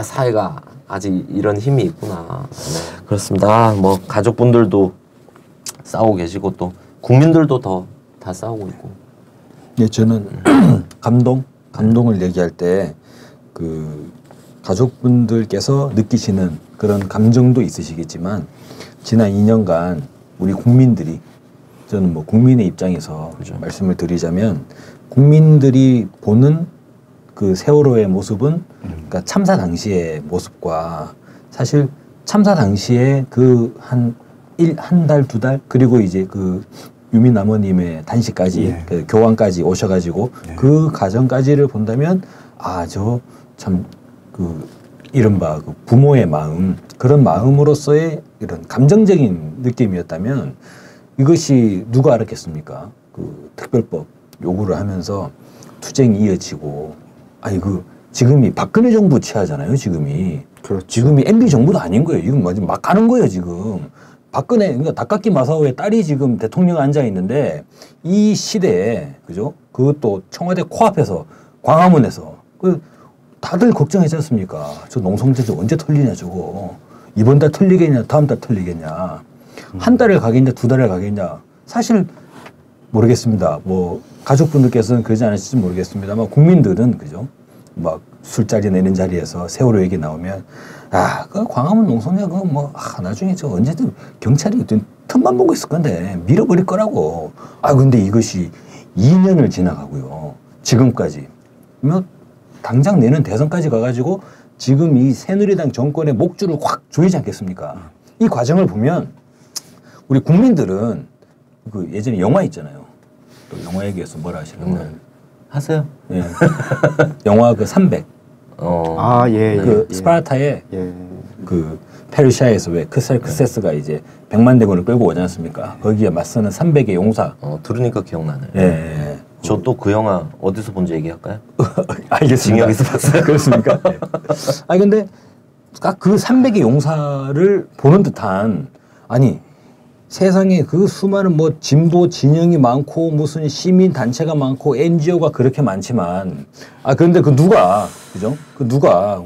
Speaker 1: 사회가 아직 이런 힘이 있구나. 그렇습니다. 뭐 가족분들도 싸우고 계시고 또 국민들도 다 싸우고 있고.
Speaker 2: 예, 저는 감동을 얘기할 때 그 가족분들께서 느끼시는 그런 감정도 있으시겠지만 지난 2년간 우리 국민들이 저는 뭐 국민의 입장에서 말씀을 드리자면 국민들이 보는 그 세월호의 모습은 그러니까 참사 당시의 모습과 사실 참사 당시에 그 한 달, 2달 그리고 이제 그 유민 어머님의 단식까지 그 교환까지 오셔가지고 그 과정까지를 본다면 저 참 그 이른바 그 부모의 마음 그런 마음으로서의 이런 감정적인 느낌이었다면 이것이 누가 알았겠습니까? 그 특별법 요구를 하면서 투쟁이 이어지고 지금이 박근혜 정부 치하잖아요. 지금이
Speaker 3: 그렇죠.
Speaker 2: 지금이 MB 정부도 아닌 거예요. 지금 막 가는 거예요. 지금 박근혜 그러니까 다카키 마사오의 딸이 지금 대통령 앉아 있는데 이 시대에 그죠? 그것도 청와대 코앞에서 광화문에서 다들 걱정했지 않습니까? 저 농성대책 언제 털리냐 저거 이번 달 털리겠냐 다음 달 털리겠냐 한 달을 가겠냐 2달을 가겠냐 사실 모르겠습니다. 뭐 가족분들께서는 그러지 않으실지 모르겠습니다만 국민들은 그죠? 막 술자리 내는 자리에서 세월호 얘기 나오면 그 광화문 농성대 나중에 저 언제든 경찰이 틈만 보고 있을 건데 밀어버릴 거라고. 근데 이것이 2년을 지나가고요. 지금까지 당장 내년 대선까지 가가지고 지금 이 새누리당 정권의 목줄을 확 조이지 않겠습니까? 이 과정을 보면 우리 국민들은 그 예전에 영화 있잖아요. 또 영화 얘기해서 뭐라 하시는
Speaker 1: 하세요.
Speaker 2: 예. 영화 그 300. 그 스파르타의 그 페르시아에서 왜 크세스가 이제 100만 대군을 끌고 오지 않습니까? 거기에 맞서는 300의 용사.
Speaker 1: 들으니까 기억나네요.
Speaker 2: 예.
Speaker 1: 저 또 그 영화 어디서 본지 얘기할까요?
Speaker 2: 알겠습니다.
Speaker 1: 징역에서 봤어요.
Speaker 2: 그렇습니까? 네. 근데 그 300의 용사를 보는 듯한 세상에 그 수많은 뭐 진보 진영이 많고 무슨 시민 단체가 많고 NGO가 그렇게 많지만 그런데 그 누가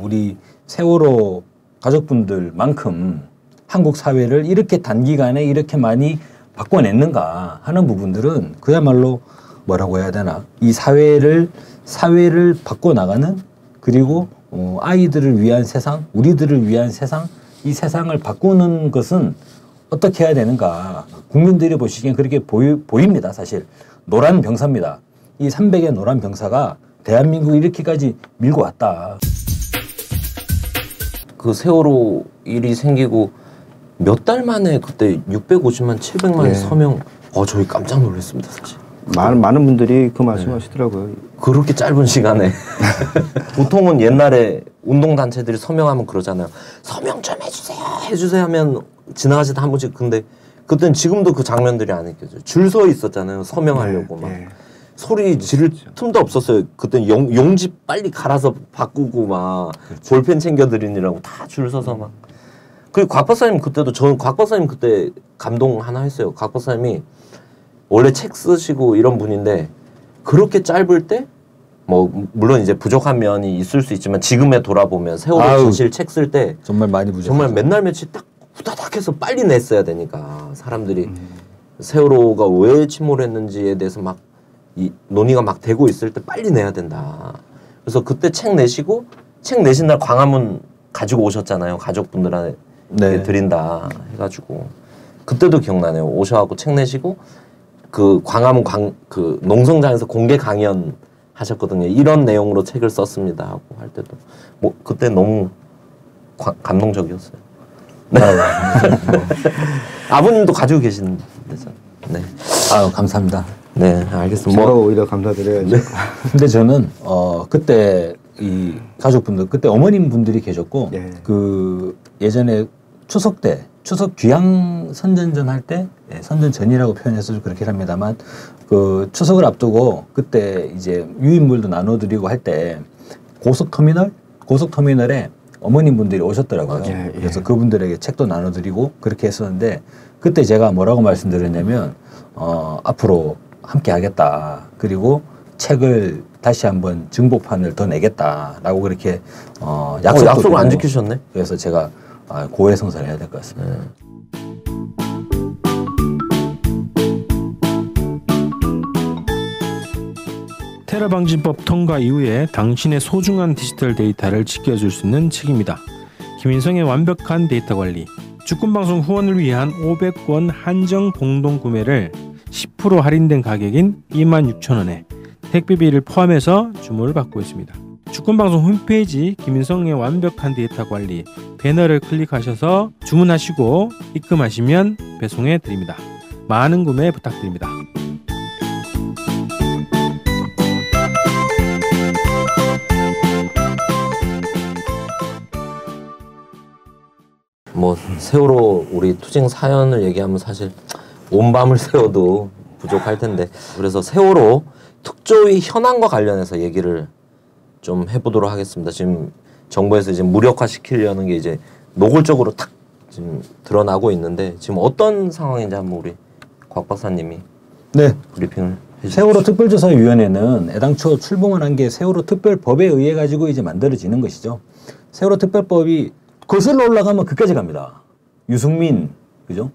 Speaker 2: 우리 세월호 가족분들만큼 한국 사회를 이렇게 단기간에 이렇게 많이 바꿔냈는가 하는 부분들은 그야말로 뭐라고 해야 되나 이 사회를 바꿔나가는 그리고 아이들을 위한 세상 우리들을 위한 세상 이 세상을 바꾸는 것은 어떻게 해야 되는가 국민들이 보시기엔 그렇게 보입니다. 사실 노란 병사입니다. 이 300의 노란 병사가 대한민국을 이렇게까지 밀고 왔다.
Speaker 1: 그 세월호 일이 생기고 몇 달 만에 그때 650만, 700만이
Speaker 3: 네.
Speaker 1: 서명. 저희 깜짝 놀랐습니다, 사실.
Speaker 3: 많은 분들이 그 말씀하시더라고요.
Speaker 1: 그렇게 짧은 시간에. 보통은 옛날에 운동단체들이 서명하면 그러잖아요. 서명 좀 해주세요 하면 지나가시다 한 번씩. 근데 그때는 지금도 그 장면들이 안 느껴져요. 줄 서 있었잖아요. 서명하려고 막. 소리 지를 틈도 없었어요. 그때는 용지 빨리 갈아서 바꾸고 막 볼펜 챙겨드리느라고 다 줄 서서 막. 그리고 곽 박사님 그때도 저는 곽 박사님 그때 감동 하나 했어요. 곽 박사님이 원래 책 쓰시고 이런 분인데 그렇게 짧을 때 뭐 물론 이제 부족한 면이 있을 수 있지만 지금에 돌아보면 세월호 진실 책 쓸 때
Speaker 2: 정말 많이 부족하죠.
Speaker 1: 정말 맨날 며칠 딱 후다닥 해서 빨리 냈어야 되니까 사람들이 세월호가 왜 침몰했는지에 대해서 막 이 논의가 막 되고 있을 때 빨리 내야 된다. 그래서 그때 책 내시고 책 내신 날 광화문 가지고 오셨잖아요. 가족분들한테
Speaker 2: 네.
Speaker 1: 드린다 해가지고 그때도 기억나네요. 오셔갖고 책 내시고 그 광화문 그 농성장에서 공개 강연 하셨거든요. 이런 내용으로 책을 썼습니다 하고 할 때도 뭐 그때 너무 감동적이었어요. 네. 아버님도 가지고 계시는 데죠. 네.
Speaker 2: 감사합니다.
Speaker 1: 네, 알겠습니다.
Speaker 3: 제가 오히려 감사드려야죠.
Speaker 2: 근데 저는 그때 이 가족분들 그때 어머님 분들이 계셨고
Speaker 3: 네.
Speaker 2: 그 예전에 추석 때 추석 귀향 선전전 할 때 선전전이라고 표현해서 그렇게 합니다만 그 추석을 앞두고 그때 이제 유인물도 나눠드리고 할 때 고속터미널에 어머님 분들이 오셨더라고요.
Speaker 3: 예, 예.
Speaker 2: 그래서 그분들에게 책도 나눠드리고 그렇게 했었는데 그때 제가 뭐라고 말씀드렸냐면 앞으로 함께 하겠다. 그리고 책을 다시 한번 증복판을 더 내겠다라고 그렇게
Speaker 1: 약속을 안 지키셨네.
Speaker 2: 그래서 제가 고해성사를 해야 될 것 같습니다.
Speaker 5: 테러 방지법 통과 이후에 당신의 소중한 디지털 데이터를 지켜줄 수 있는 책입니다. 김인성의 완벽한 데이터 관리. 주권방송 후원을 위한 500권 한정 공동 구매를 10% 할인된 가격인 26,000원에 택배비를 포함해서 주문을 받고 있습니다. 주권방송 홈페이지 김인성의 완벽한 데이터 관리 배너를 클릭하셔서 주문하시고 입금하시면 배송해 드립니다. 많은 구매 부탁드립니다.
Speaker 1: 뭐 세월호 우리 투쟁 사연을 얘기하면 사실 온 밤을 새워도 부족할 텐데 그래서 세월호 특조위 현황과 관련해서 얘기를 좀 해보도록 하겠습니다. 지금 정부에서 이제 무력화시키려는 게 이제 노골적으로 탁 지금 드러나고 있는데 지금 어떤 상황인지 한번 우리 곽 박사님이 브리핑을 해주십시오.
Speaker 2: 세월호 특별조사위원회는 애당초 출범을 한 게 세월호 특별법에 의해 가지고 이제 만들어지는 것이죠. 세월호 특별법이 거슬러 올라가면 그까지 갑니다. 유승민, 그죠?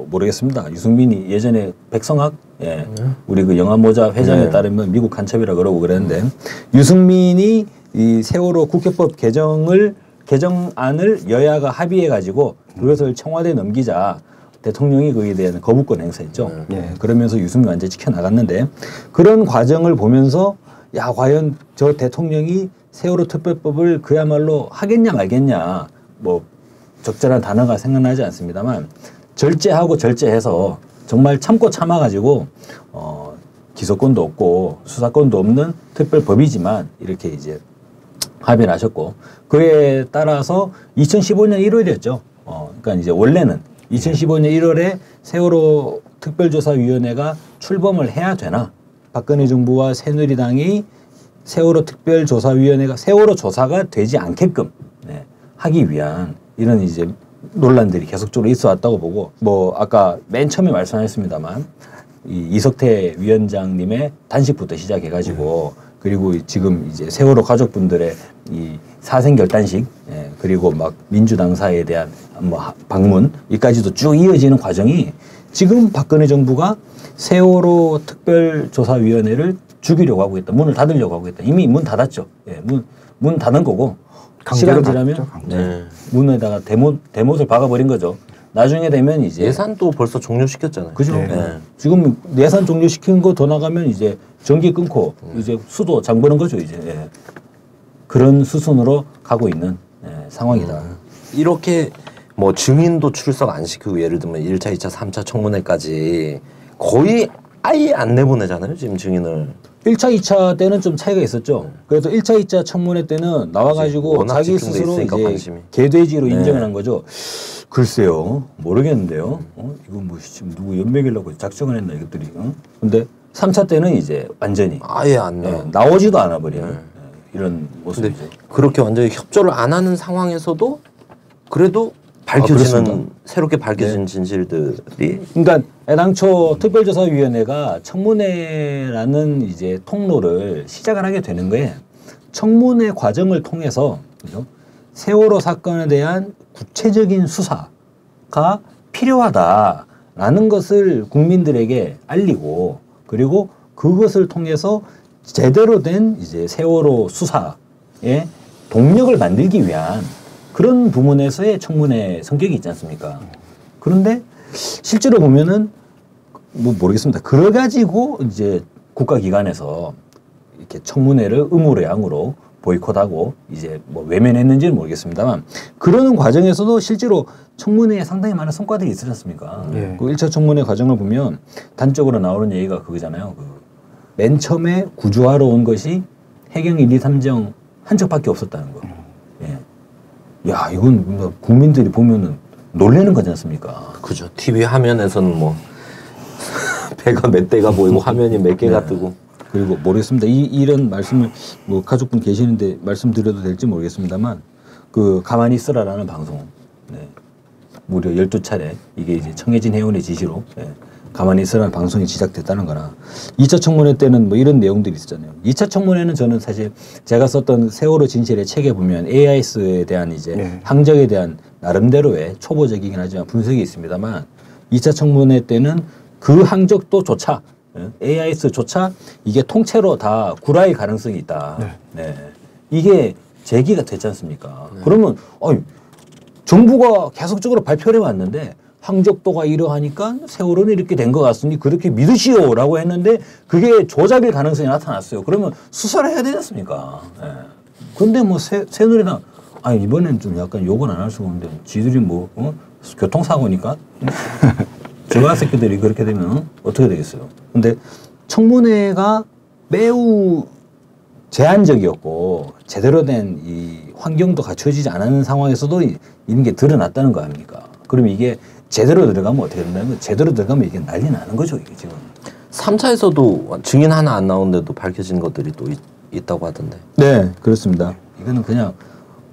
Speaker 2: 모르겠습니다. 유승민이 예전에 백성학, 우리 그 영화모자 회장에 따르면 미국 간첩이라 그러고 그랬는데, 유승민이 이 세월호 국회법 개정안을 여야가 합의해가지고 그것을 청와대에 넘기자 대통령이 거기에 대한 거부권 행사했죠. 그러면서 유승민 완전히 지켜나갔는데, 그런 과정을 보면서 야, 과연 저 대통령이 세월호 특별법을 그야말로 하겠냐 말겠냐, 뭐 적절한 단어가 생각나지 않습니다만 절제하고 절제해서 정말 참고 참아가지고 기소권도 없고 수사권도 없는 특별법이지만 이렇게 이제 합의를 하셨고, 그에 따라서 2015년 1월이었죠. 그러니까 이제 원래는 2015년 1월에 세월호 특별조사위원회가 출범을 해야 되나, 박근혜 정부와 새누리당이 세월호 특별조사위원회가 세월호 조사가 되지 않게끔 하기 위한 이런 이제 논란들이 계속적으로 있어 왔다고 보고, 뭐 아까 맨 처음에 말씀하셨습니다만 이석태 위원장님의 단식부터 시작해가지고 그리고 지금 이제 세월호 가족분들의 이 사생결단식, 그리고 막 민주당사에 대한 뭐 방문, 이까지도 쭉 이어지는 과정이 지금 박근혜 정부가 세월호 특별조사위원회를 죽이려고 하고 있다. 문을 닫으려고 하고 있다. 이미 문 닫았죠. 문 닫은 거고, 시간 지나면 문에다가 대못을 박아버린 거죠. 나중에 되면 이제
Speaker 1: 예산도 벌써 종료시켰잖아요.
Speaker 2: 그죠. 지금 예산 종료시킨 거 더 나가면 이제 전기 끊고 이제 수도 잠그는 거죠. 이제 그런 수순으로 가고 있는 상황이다.
Speaker 1: 이렇게 뭐 증인도 출석 안 시키고 예를 들면 1차, 2차, 3차 청문회까지 거의 아예 안 내보내잖아요. 지금 증인을.
Speaker 2: 1차, 2차 때는 좀 차이가 있었죠. 그래도 1차, 2차 청문회 때는 나와가지고
Speaker 1: 워낙
Speaker 2: 자기
Speaker 1: 집중돼
Speaker 2: 스스로
Speaker 1: 있으니까
Speaker 2: 이제
Speaker 1: 관심이.
Speaker 2: 개돼지로
Speaker 1: 네.
Speaker 2: 인정을 한 거죠. 글쎄요. 모르겠는데요. 이거 뭐 지금 누구 연맥이려고 작정을 했나 이것들이. 근데 3차 때는 이제 완전히
Speaker 1: 아예 안 나.
Speaker 2: 나오지도 않아 버리는 이런 모습이죠.
Speaker 1: 근데 그렇게 완전히 협조를 안 하는 상황에서도 그래도 밝혀지는
Speaker 2: 그렇습니다.
Speaker 1: 새롭게 밝혀진 진실들이
Speaker 2: 그러니까 애당초 특별조사위원회가 청문회라는 이제 통로를 시작을 하게 되는 거예요. 청문회 과정을 통해서 그죠? 세월호 사건에 대한 구체적인 수사가 필요하다라는 것을 국민들에게 알리고 그리고 그것을 통해서 제대로 된 이제 세월호 수사의 동력을 만들기 위한 그런 부분에서의 청문회 성격이 있지 않습니까? 그런데 실제로 보면은 뭐 모르겠습니다. 그래 가지고 이제 국가기관에서 이렇게 청문회를 음으로 양으로 보이콧하고 이제 뭐 외면했는지는 모르겠습니다만 그러는 과정에서도 실제로 청문회에 상당히 많은 성과들이 있지 않습니까?
Speaker 3: 예.
Speaker 2: 그 1차 청문회 과정을 보면 단적으로 나오는 얘기가 그거잖아요. 맨 처음에 구조하러 온 것이 해경 1, 2, 3정 한 척밖에 없었다는 거. 예. 야, 이건 뭔가 국민들이 보면은 놀라는 거지 않습니까?
Speaker 1: 그죠. TV 화면에서는 뭐 배가 몇 대가 보이고 화면이 몇 개가 뜨고.
Speaker 2: 그리고 모르겠습니다. 이런 말씀을 뭐 가족분 계시는데 말씀드려도 될지 모르겠습니다만 그 가만히 있으라라는 방송 무려 12차례 이게 이제 청해진 회원의 지시로 가만히 있으라는 방송이 시작됐다는 거나 2차 청문회 때는 뭐 이런 내용들이 있었잖아요. 2차 청문회는 저는 사실 제가 썼던 세월호 진실의 책에 보면 AIS에 대한 이제 항적에 대한 나름대로의 초보적이긴 하지만 분석이 있습니다만 2차 청문회 때는 그 항적도조차 AIS조차 이게 통째로 다 구라일 가능성이 있다. 네. 이게 제기가 됐지 않습니까? 그러면 정부가 계속적으로 발표를 해왔는데 항적도가 이러하니까 세월호는 이렇게 된 것 같으니 그렇게 믿으시오라고 했는데 그게 조작일 가능성이 나타났어요. 그러면 수사를 해야 되지 않습니까? 그런데 뭐 새누리당 이번엔 좀 약간 욕은 안 할 수가 없는데 지들이 뭐 교통사고니까 저가 새끼들이 그렇게 되면 어떻게 되겠어요? 근데 청문회가 매우 제한적이었고 제대로 된 이 환경도 갖춰지지 않은 상황에서도 이런 게 드러났다는 거 아닙니까? 그럼 이게 제대로 들어가면 어떻게 된다면 제대로 들어가면 이게 난리 나는 거죠, 이게 지금.
Speaker 1: 3차에서도 증인 하나 안 나오는데도 밝혀진 것들이 또 있다고 하던데.
Speaker 2: 네, 그렇습니다. 이거는 그냥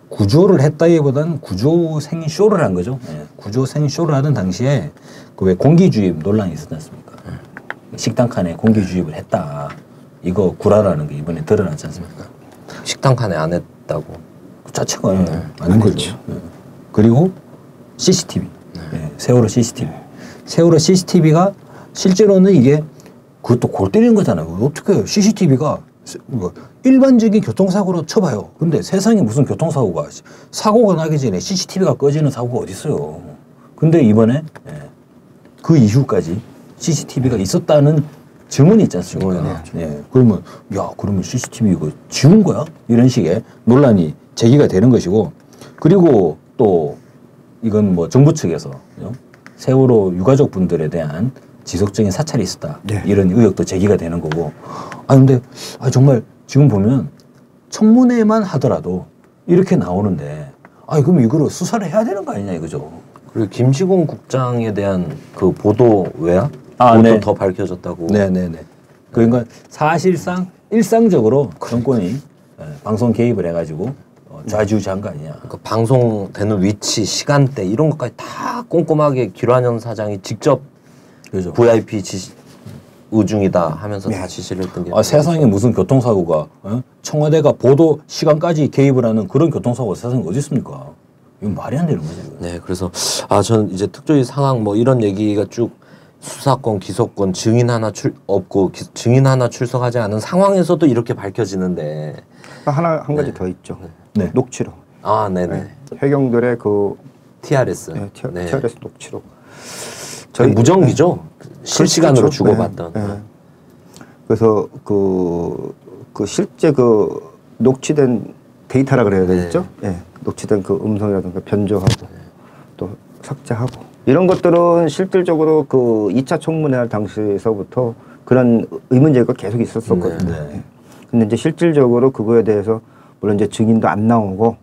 Speaker 2: 구조를 했다기보다는 구조 생인 쇼를 한 거죠. 구조 생인 쇼를 하던 당시에 그 왜 공기주입 논란이 있었지 않습니까? 식당 칸에 공기주입을 했다. 이거 구라라는 게 이번에 드러났지 않습니까?
Speaker 1: 식당 칸에 안 했다고.
Speaker 2: 그 자체가 아닌 거죠. 그리고 CCTV. 세월호 CCTV. 세월호 CCTV가 실제로는 이게 그것도 골 때리는 거잖아요. 어떻게 CCTV가 일반적인 교통사고로 쳐봐요. 근데 세상에 무슨 사고가 나기 전에 CCTV가 꺼지는 사고가 어디 있어요. 근데 이번에 그 이후까지 CCTV가 있었다는 증언이 있지 않습니까? 그러면 그러면 CCTV 이거 지운 거야? 이런 식의 논란이 제기가 되는 것이고 그리고 또 이건 뭐 정부 측에서 세월호 유가족 분들에 대한 지속적인 사찰이 있었다. 이런 의혹도 제기가 되는 거고. 근데 정말 지금 보면 청문회만 하더라도 이렇게 나오는데 그럼 이거를 수사를 해야 되는 거 아니냐 이거죠.
Speaker 1: 그리고 김시공 국장에 대한 그 보도 외야? 그것도 더 밝혀졌다고.
Speaker 2: 네네네. 그러니까 사실상 일상적으로 정권이 방송 개입을 해가지고 좌지우지한 거 아니냐.
Speaker 1: 그 방송되는 위치, 시간대 이런 것까지 다 꼼꼼하게 김환영 사장이 직접
Speaker 2: 그렇죠.
Speaker 1: VIP 의중이다 하면서 다 지시를 했던 게.
Speaker 2: 세상에 무슨 교통사고가 청와대가 보도 시간까지 개입을 하는 그런 교통사고가 세상에 어디 있습니까? 이건 말이 안 되는 거죠.
Speaker 1: 네, 그래서 저는 이제 특조위 상황 뭐 이런 얘기가 쭉 수사권, 기소권, 증인 하나 증인 하나 출석하지 않은 상황에서도 이렇게 밝혀지는데
Speaker 3: 한 가지 더 있죠. 녹취록.
Speaker 1: 네네.
Speaker 3: 해경들의 그
Speaker 1: TRS.
Speaker 3: TRS 녹취록.
Speaker 1: 저희 무정기죠. 실시간으로 주고받던.
Speaker 3: 그래서 그 실제 그 녹취된 데이터라 그래야 되겠죠. 녹취된 그 음성이라든가 변조하고 또 삭제하고 이런 것들은 실질적으로 그 2차 청문회 할 당시에서부터 그런 의문 제기가 계속 있었었거든요.
Speaker 2: 네.
Speaker 3: 근데 이제 실질적으로 그거에 대해서 물론 이제 증인도 안 나오고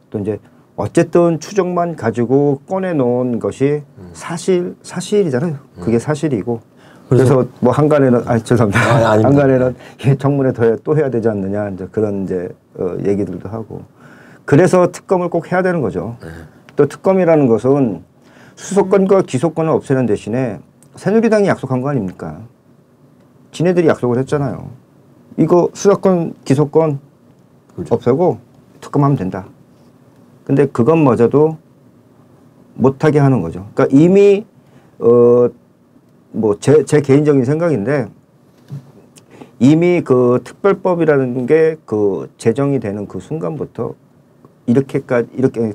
Speaker 3: 또 이제 어쨌든 추정만 가지고 꺼내놓은 것이 사실이잖아요. 그게 사실이고. 그래서 뭐 한간에는 죄송합니다. 한간에는 청문회 또 해야 되지 않느냐 이제 그런 이제 얘기들도 하고. 그래서 특검을 꼭 해야 되는 거죠. 또 특검이라는 것은 수사권과 기소권을 없애는 대신에 새누리당이 약속한 거 아닙니까? 지네들이 약속을 했잖아요. 이거 수사권, 기소권 그렇죠. 없애고 특검하면 된다. 근데 그것마저도 못하게 하는 거죠. 그러니까 이미 뭐 제 개인적인 생각인데 이미 그 특별법이라는 게 그 제정이 되는 그 순간부터 이렇게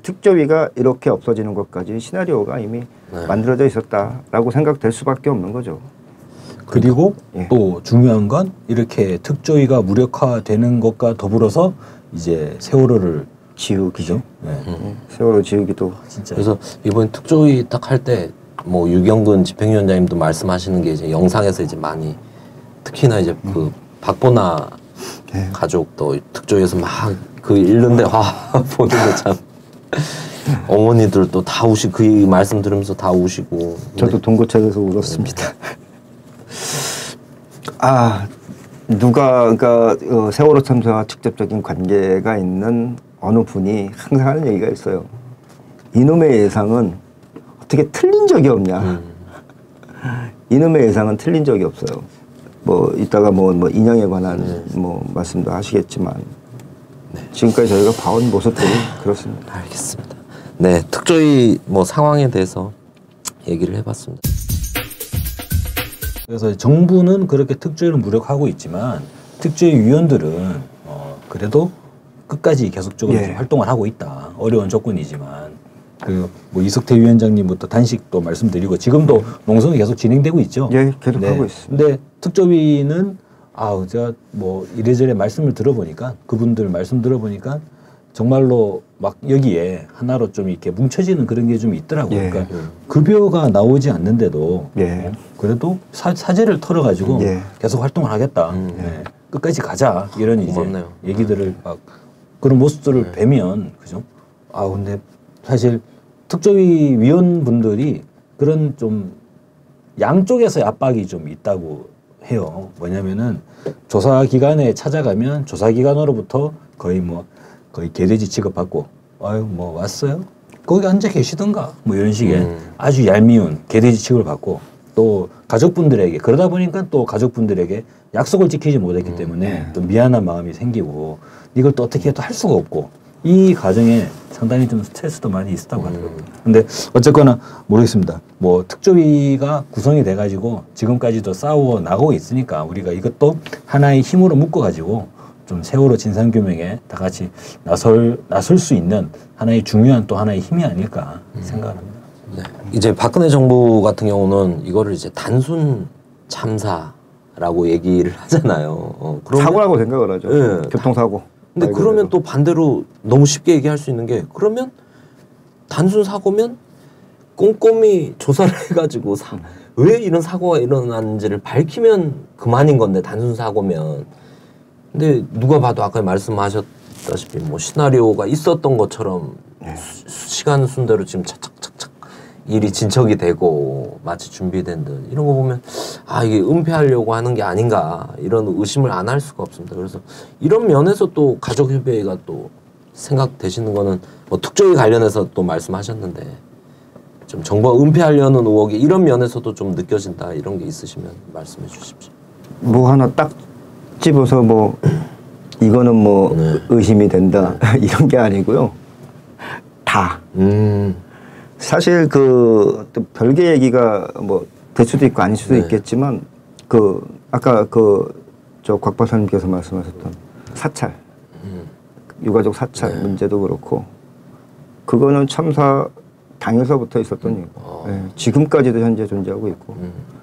Speaker 3: 특조위가 이렇게 없어지는 것까지 시나리오가 이미 만들어져 있었다라고 생각될 수밖에 없는 거죠.
Speaker 2: 그리고 또 중요한 건 이렇게 특조위가 무력화되는 것과 더불어서 이제 세월호를
Speaker 3: 지우기죠.
Speaker 2: 네.
Speaker 3: 세월호 지우기도
Speaker 2: 진짜.
Speaker 1: 그래서 이번 특조위 딱 할 때 뭐 유경근 집행위원장님도 말씀하시는 게 이제 영상에서 이제 많이 특히나 이제 그 박보나 가족도 특조위에서 막 그 읽는데 보는 게 참 어머니들도 다 우시 그 말씀 들으면서 다 우시고
Speaker 3: 저도 동거책에서 울었습니다. 누가 그러니까 세월호 참사와 직접적인 관계가 있는 어느 분이 항상 하는 얘기가 있어요. 이놈의 예상은 어떻게 틀린 적이 없냐. 이놈의 예상은 틀린 적이 없어요. 뭐 이따가 뭐 인형에 관한 뭐 말씀도 하시겠지만 지금까지 저희가 봐온 모습들이 그렇습니다.
Speaker 1: 알겠습니다. 네, 특조위 뭐 상황에 대해서 얘기를 해봤습니다.
Speaker 2: 그래서 정부는 그렇게 특조위를 무력화하고 있지만 특조위 위원들은 그래도 끝까지 계속적으로 좀 활동을 하고 있다. 어려운 조건이지만 그 뭐 이석태 위원장님부터 단식도 말씀드리고 지금도 농성이 계속 진행되고 있죠.
Speaker 3: 예, 계속 하고 있습니다.
Speaker 2: 근데 특조위는 제가 뭐 이래저래 말씀을 들어보니까 그분들 말씀 들어보니까 정말로 막 여기에 하나로 좀 이렇게 뭉쳐지는 그런 게 좀 있더라고요. 그러니까 급여가 나오지 않는데도 그래도 사제를 털어가지고 계속 활동을 하겠다. 끝까지 가자 이런 이제 얘기들을 막 그런 모습들을 뵈면 그죠? 근데 사실 특조위 위원분들이 그런 좀 양쪽에서의 압박이 좀 있다고 해요. 뭐냐면은 조사기관에 찾아가면 조사기관으로부터 거의 개돼지 취급받고 뭐 왔어요? 거기 앉아 계시던가 뭐 이런 식의 아주 얄미운 개돼지 취급을 받고 또 가족분들에게 그러다 보니까 또 가족분들에게 약속을 지키지 못했기 때문에 또 미안한 마음이 생기고 이걸 또 어떻게 또 할 수가 없고 이 과정에 상당히 좀 스트레스도 많이 있었다고 하더라고요. 근데 어쨌거나 모르겠습니다. 뭐 특조위가 구성이 돼가지고 지금까지도 싸워 나가고 있으니까 우리가 이것도 하나의 힘으로 묶어가지고 좀 세월호 진상규명에 다 같이 나설 수 있는 하나의 중요한 또 하나의 힘이 아닐까 생각합니다.
Speaker 1: 네. 이제 박근혜 정부 같은 경우는 이거를 이제 단순 참사라고 얘기를 하잖아요.
Speaker 3: 사고라고 생각을 하죠. 교통사고.
Speaker 1: 근데 그러면 또 반대로 너무 쉽게 얘기할 수 있는 게 그러면 단순 사고면 꼼꼼히 조사를 해가지고 왜 이런 사고가 일어났는지를 밝히면 그만인 건데 단순 사고면. 근데 누가 봐도 아까 말씀하셨다시피 뭐 시나리오가 있었던 것처럼 시간 순대로 지금 착착착착 일이 진척이 되고 마치 준비된 듯 이런 거 보면 이게 은폐하려고 하는 게 아닌가 이런 의심을 안 할 수가 없습니다. 그래서 이런 면에서 또 가족협의회가 또 생각되시는 거는 뭐 특조위 관련해서 또 말씀하셨는데 좀 정부가 은폐하려는 의혹이 이런 면에서도 좀 느껴진다 이런 게 있으시면 말씀해 주십시오.
Speaker 3: 뭐 하나 딱 집어서 뭐 이거는 뭐 의심이 된다 이런 게 아니고요. 다. 사실 또 별개 얘기가 뭐 될 수도 있고 아닐 수도 있겠지만 아까 저 곽 박사님께서 말씀하셨던 사찰, 유가족 사찰 문제도 그렇고 그거는 참사 당일서부터 있었던 일이고 지금까지도 현재 존재하고 있고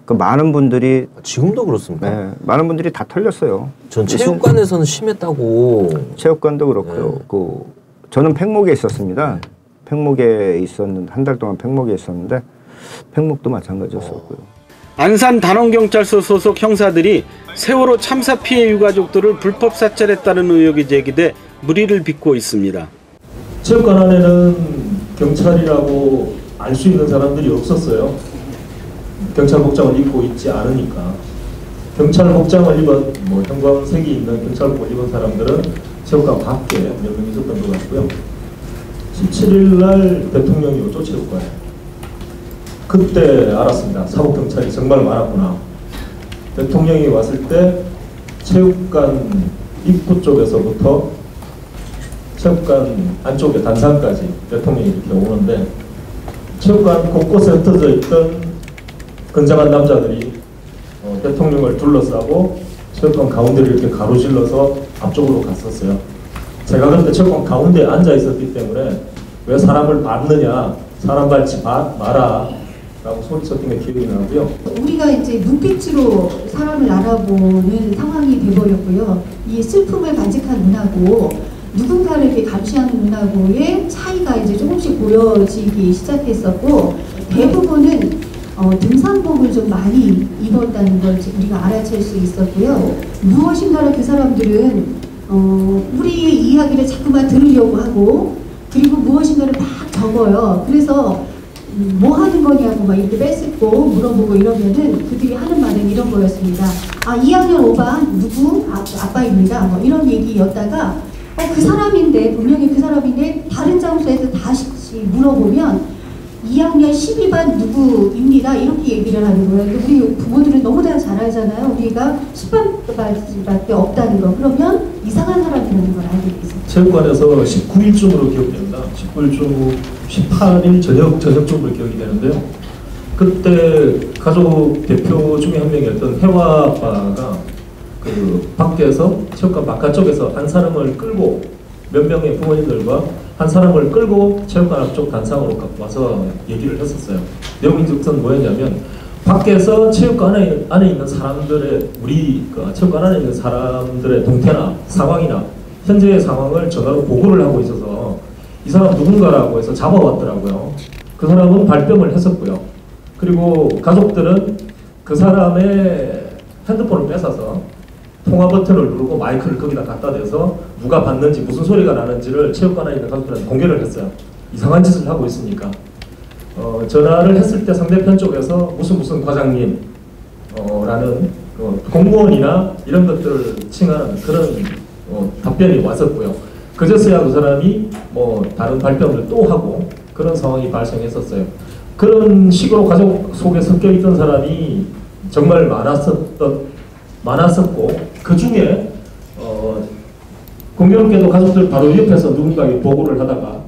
Speaker 3: 그 많은 분들이
Speaker 1: 지금도 그렇습니까?
Speaker 3: 많은 분들이 다 털렸어요.
Speaker 1: 전 체육관에서는 심했다고.
Speaker 3: 체육관도 그렇고요. 저는 팽목에 있었습니다. 팽목에 있었는데 한 달 동안 팽목에 있었는데 팽목도 마찬가지였었고요.
Speaker 6: 안산 단원경찰서 소속 형사들이 세월호 참사 피해 유가족들을 불법 사찰했다는 의혹이 제기돼 물의를 빚고 있습니다.
Speaker 7: 체육관 안에는 경찰이라고 알 수 있는 사람들이 없었어요. 경찰 복장을 입고 있지 않으니까. 경찰 복장을 입은 형광색이 있는 경찰복을 입은 사람들은 체육관 밖에 몇 명 있었던 것 같고요. 17일 날 대통령이 오죠, 체육관에. 그때 알았습니다. 사복경찰이 정말 많았구나. 대통령이 왔을 때 체육관 입구 쪽에서부터 체육관 안쪽에 단상까지 대통령이 이렇게 오는데 체육관 곳곳에 흩어져 있던 건장한 남자들이 대통령을 둘러싸고 체육관 가운데를 이렇게 가로질러서 앞쪽으로 갔었어요. 제가 그때 체육관 가운데에 앉아 있었기 때문에 왜 사람을 밟느냐, 사람 밟지 마라 라고 소리쳤던 게 기억이 나고요.
Speaker 8: 우리가 이제 눈빛으로 사람을 알아보는 상황이 돼버렸고요. 이 슬픔을 간직한 눈하고 누군가를 이렇게 감시하는 눈하고의 차이가 이제 조금씩 보여지기 시작했었고, 대부분은 등산복을 좀 많이 입었다는 걸 우리가 알아챌 수 있었고요. 무엇인가를 그 사람들은 우리의 이야기를 자꾸만 들으려고 하고, 그리고 무엇인가를 막 적어요. 그래서 뭐 하는 거냐고 막 이렇게 뺏고 물어보고 이러면은 그들이 하는 말은 이런 거였습니다. 2학년 5반 누구? 아빠입니다. 뭐 이런 얘기였다가 그 사람인데, 분명히 그 사람인데 다른 장소에서 다시 물어보면 2학년 12반 누구입니다. 이렇게 얘기를 하는 거예요. 근데 우리 부모들은 너무나 잘 알잖아요. 우리가 10반밖에 없다는 거. 그러면 이상한 사람이라는 걸 알게 됐어요.
Speaker 7: 체육관에서 19일쯤으로 기억됩니다. 19일쯤 18일 저녁쯤으로 기억이 되는데요. 그때 가족 대표 중에 한 명이었던 혜화 아빠가 그 밖에서 체육관 바깥쪽에서 한 사람을 끌고, 몇 명의 부모님들과 한 사람을 끌고 체육관 앞쪽 단상으로 와서 얘기를 했었어요. 내용이 즉슨 뭐였냐면, 밖에서 체육관 안에 있는 사람들의, 체육관 안에 있는 사람들의 동태나 상황이나 현재의 상황을 전화로 보고를 하고 있어서 이 사람 누군가라고 해서 잡아왔더라고요. 그 사람은 발병을 했었고요. 그리고 가족들은 그 사람의 핸드폰을 뺏어서 통화 버튼을 누르고 마이크를 거기다 갖다 대서 누가 봤는지 무슨 소리가 나는지를 체육관에 있는 가족들한테 공개를 했어요. 이상한 짓을 하고 있으니까. 전화를 했을 때 상대편 쪽에서 무슨 과장님 라는 공무원이나 이런 것들을 칭하는 그런 답변이 왔었고요. 그제서야 그 사람이 다른 발병을 또 하고 그런 상황이 발생했었어요. 그런 식으로 가족 속에 섞여 있던 사람이 정말 많았었고, 그 중에 공교롭게도 가족들 바로 옆에서 누군가에게 보고를 하다가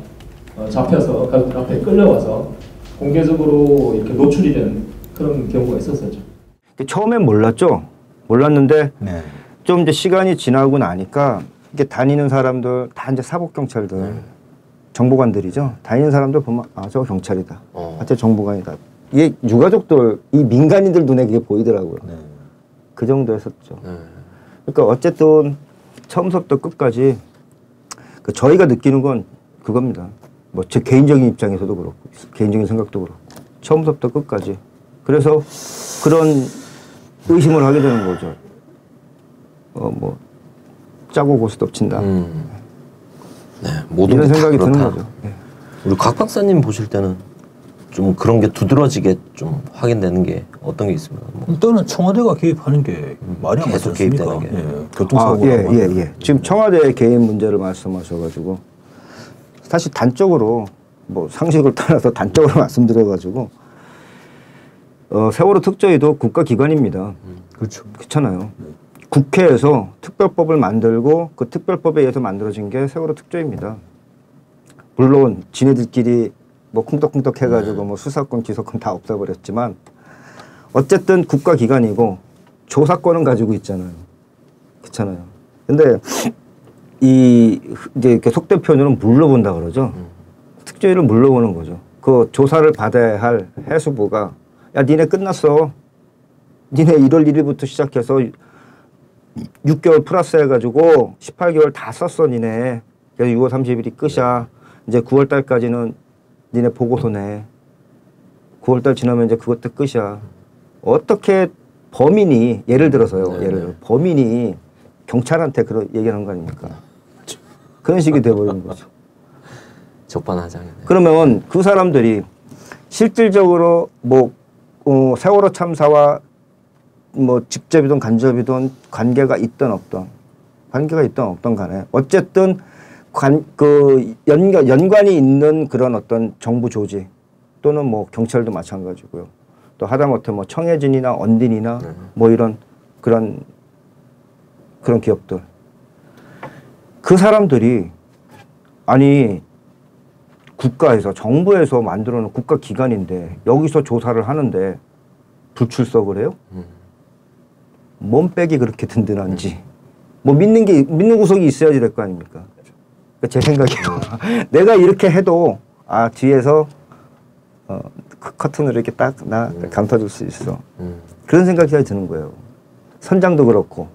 Speaker 7: 잡혀서 가족들 앞에 끌려와서 공개적으로 이렇게 노출이 된 그런 경우가 있었었죠.
Speaker 3: 처음엔 몰랐죠. 몰랐는데
Speaker 2: 네.
Speaker 3: 좀 이제 시간이 지나고 나니까 이게 다니는 사람들 다 이제 사복경찰들, 정보관들이죠. 다니는 사람들 보면 저 경찰이다. 저 정보관이다. 이게 유가족들, 이 민간인들 눈에 그게 보이더라고요.
Speaker 2: 네.
Speaker 3: 그 정도였었죠. 그러니까 어쨌든 처음부터 끝까지 저희가 느끼는 건 그겁니다. 제 개인적인 입장에서도 그렇고 개인적인 생각도 그렇고 처음부터 끝까지. 그래서 그런 의심을 하게 되는 거죠. 짜고 고스톱 친다.
Speaker 1: 네, 모든
Speaker 3: 이런
Speaker 1: 게
Speaker 3: 생각이
Speaker 1: 다
Speaker 3: 드는
Speaker 1: 그렇다.
Speaker 3: 거죠. 네.
Speaker 1: 우리 곽 박사님 보실 때는 좀 그런 게 두드러지게 좀 확인되는 게 어떤 게 있습니까?
Speaker 2: 일단은 청와대가 개입하는 게 말이 안
Speaker 1: 계속
Speaker 2: 맞지 않습니까?
Speaker 1: 개입되는 게.
Speaker 2: 교통사고가
Speaker 3: 지금 청와대 개인 문제를 말씀하셔가지고 사실 단적으로 상식을 따라서 단적으로 말씀드려가지고 세월호 특조위도 국가기관입니다.
Speaker 2: 그렇죠.
Speaker 3: 그렇잖아요. 국회에서 특별법을 만들고 그 특별법에 의해서 만들어진 게 세월호 특조위입니다. 물론 지네들끼리 쿵떡쿵떡 해가지고 수사권, 기소권 다 없애버렸지만 어쨌든 국가기관이고 조사권은 가지고 있잖아요. 그렇잖아요. 근데 이제 속 대표는 물러본다 그러죠. 특조위를 물러보는 거죠. 그 조사를 받아야 할 해수부가 니네 끝났어. 니네 1월 1일부터 시작해서 6개월 플러스 해가지고 18개월 다 썼어 니네. 그래서 6월 30일이 끝이야. 이제 9월 달까지는 니네 보고서 내. 9월 달 지나면 이제 그것도 끝이야. 어떻게 범인이 예를 들어서요. 예를 들어 범인이 경찰한테 그런 얘기하는 거 아닙니까? 그런 식이 돼버리는 거죠.
Speaker 1: 적반하장이네.
Speaker 3: 그러면 그 사람들이 실질적으로 뭐 세월호 참사와 뭐 직접이든 간접이든 관계가 있든 없든 간에 어쨌든 연관이 있는 그런 어떤 정부 조직 또는 뭐 경찰도 마찬가지고요. 또 하다못해 뭐 청해진이나 언딘이나 뭐 이런 그런 기업들 그 사람들이 아니 국가에서 정부에서 만들어놓은 국가기관인데 여기서 조사를 하는데 불출석을 해요? 몸빼기 그렇게 든든한지 뭐 믿는 구석이 있어야지 될 거 아닙니까? 그러니까 제 생각이에요. 내가 이렇게 해도 뒤에서 커튼으로 이렇게 딱 감싸줄 수 있어. 그런 생각이 드는 거예요. 선장도 그렇고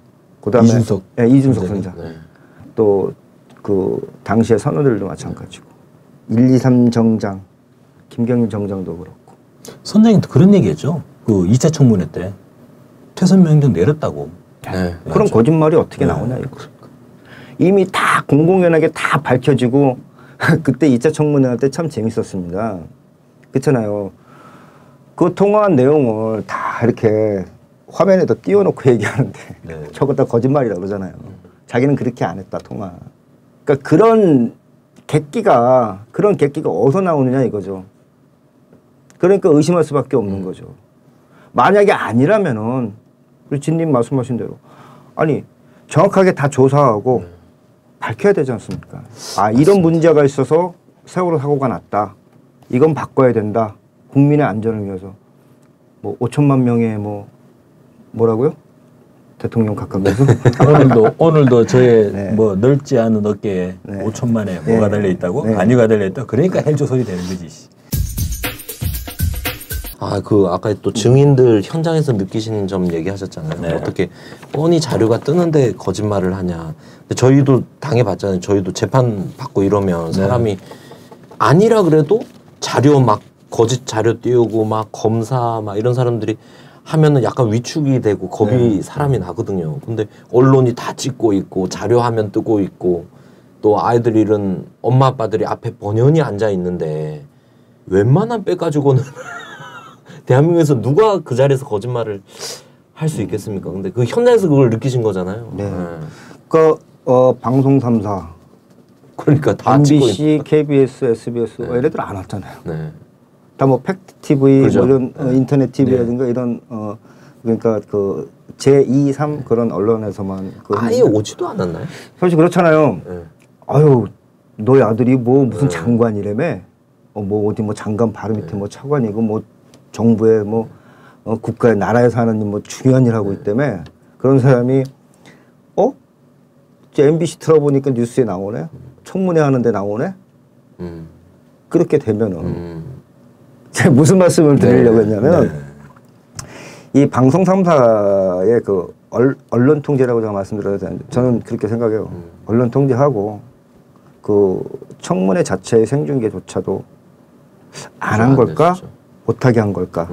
Speaker 3: 그다음에 이준석 선장.
Speaker 1: 네.
Speaker 3: 또 그 당시의 선우들도 마찬가지고 1, 2, 3 정장 김경림 정장도 그렇고
Speaker 2: 선장님도 그런 얘기했죠. 그 2차 청문회 때 퇴선 명령 내렸다고.
Speaker 1: 네.
Speaker 3: 그런 거짓말이 어떻게 나오냐 이거. 이미 다 공공연하게 다 밝혀지고 그때 2차 청문회 할 때 참 재밌었습니다. 그렇잖아요. 그 통화한 내용을 다 이렇게 화면에다 띄워놓고 얘기하는데 저거 다 거짓말이라고 그러잖아요. 자기는 그렇게 안 했다 통화. 그러니까 그런 객기가 어디서 나오느냐 이거죠. 그러니까 의심할 수밖에 없는 거죠. 만약에 아니라면은 우리 진님 말씀하신 대로 아니 정확하게 다 조사하고 밝혀야 되지 않습니까? 이런 문제가 있어서 세월호 사고가 났다. 이건 바꿔야 된다. 국민의 안전을 위해서 뭐 5천만 명의 뭐라고요? 대통령 각각에서
Speaker 2: 오늘도 저의 뭐 넓지 않은 어깨에 5천만에 뭐가 달려 있다고? 안유가 달려 있다. 그러니까 헬조 소리 되는 거지.
Speaker 1: 아까 또 증인들 현장에서 느끼시는 점 얘기하셨잖아요. 어떻게 뻔히 자료가 뜨는데 거짓말을 하냐. 근데 저희도 당해봤잖아요. 저희도 재판 받고 이러면 사람이 아니라 그래도 자료 막 거짓 자료 띄우고 막 검사 막 이런 사람들이 하면은 약간 위축이 되고 겁이 사람이 나거든요. 근데 언론이 다 찍고 있고 자료 화면 뜨고 있고 또 아이들 잃은 엄마 아빠들이 앞에 번연히 앉아 있는데 웬만한 빼가지고는 대한민국에서 누가 그 자리에서 거짓말을 할 수 있겠습니까? 근데 그 현장에서 그걸 느끼신 거잖아요.
Speaker 3: 방송 3사
Speaker 1: 그러니까 다
Speaker 3: MBC, KBS, SBS 얘네들 안 왔잖아요. 다 뭐 팩트 TV,
Speaker 1: 그렇죠.
Speaker 3: 뭐 이런 인터넷 TV라든가 이런 그러니까 그 제2, 3 그런 언론에서만
Speaker 1: 아예 오지도 않았나요?
Speaker 3: 사실 그렇잖아요. 아유 너희 아들이 뭐 무슨 장관이라며? 뭐 어디 뭐 장관 바로 밑에 뭐 차관이고 뭐 정부의 뭐 국가의 나라에서 하는 뭐 중요한 일 하고 있다며 그런 사람이 이제 MBC 틀어보니까 뉴스에 나오네. 청문회 하는데 나오네. 그렇게 되면은 제가 무슨 말씀을 드리려고 했냐면 이 방송 3사의 그 언론 통제라고 제가 말씀드려야 되는데 저는 그렇게 생각해요. 언론 통제하고 그 청문회 자체의 생중계조차도 안 한 걸까? 못하게 한 걸까?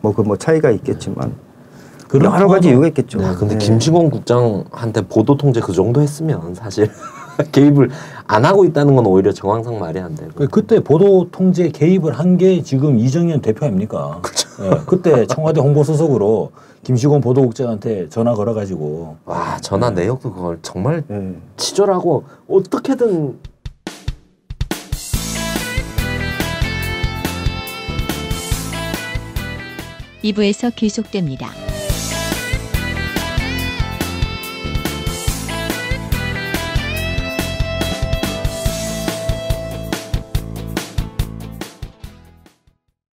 Speaker 3: 뭐 차이가 있겠지만 여러 가지 이유가 있겠죠.
Speaker 1: 근데 김치곤 국장한테 보도 통제 그 정도 했으면 사실 개입을 안 하고 있다는 건 오히려 정황상 말이 안 되고.
Speaker 2: 그때 보도 통제 개입을 한 게 지금 이정현 대표 아닙니까?
Speaker 1: 그렇죠.
Speaker 2: 그때 청와대 홍보수석으로 김시곤 보도국장한테 전화 걸어가지고
Speaker 1: 전화 내역도 그걸 정말 치졸하고 어떻게든
Speaker 9: 2부에서 계속됩니다.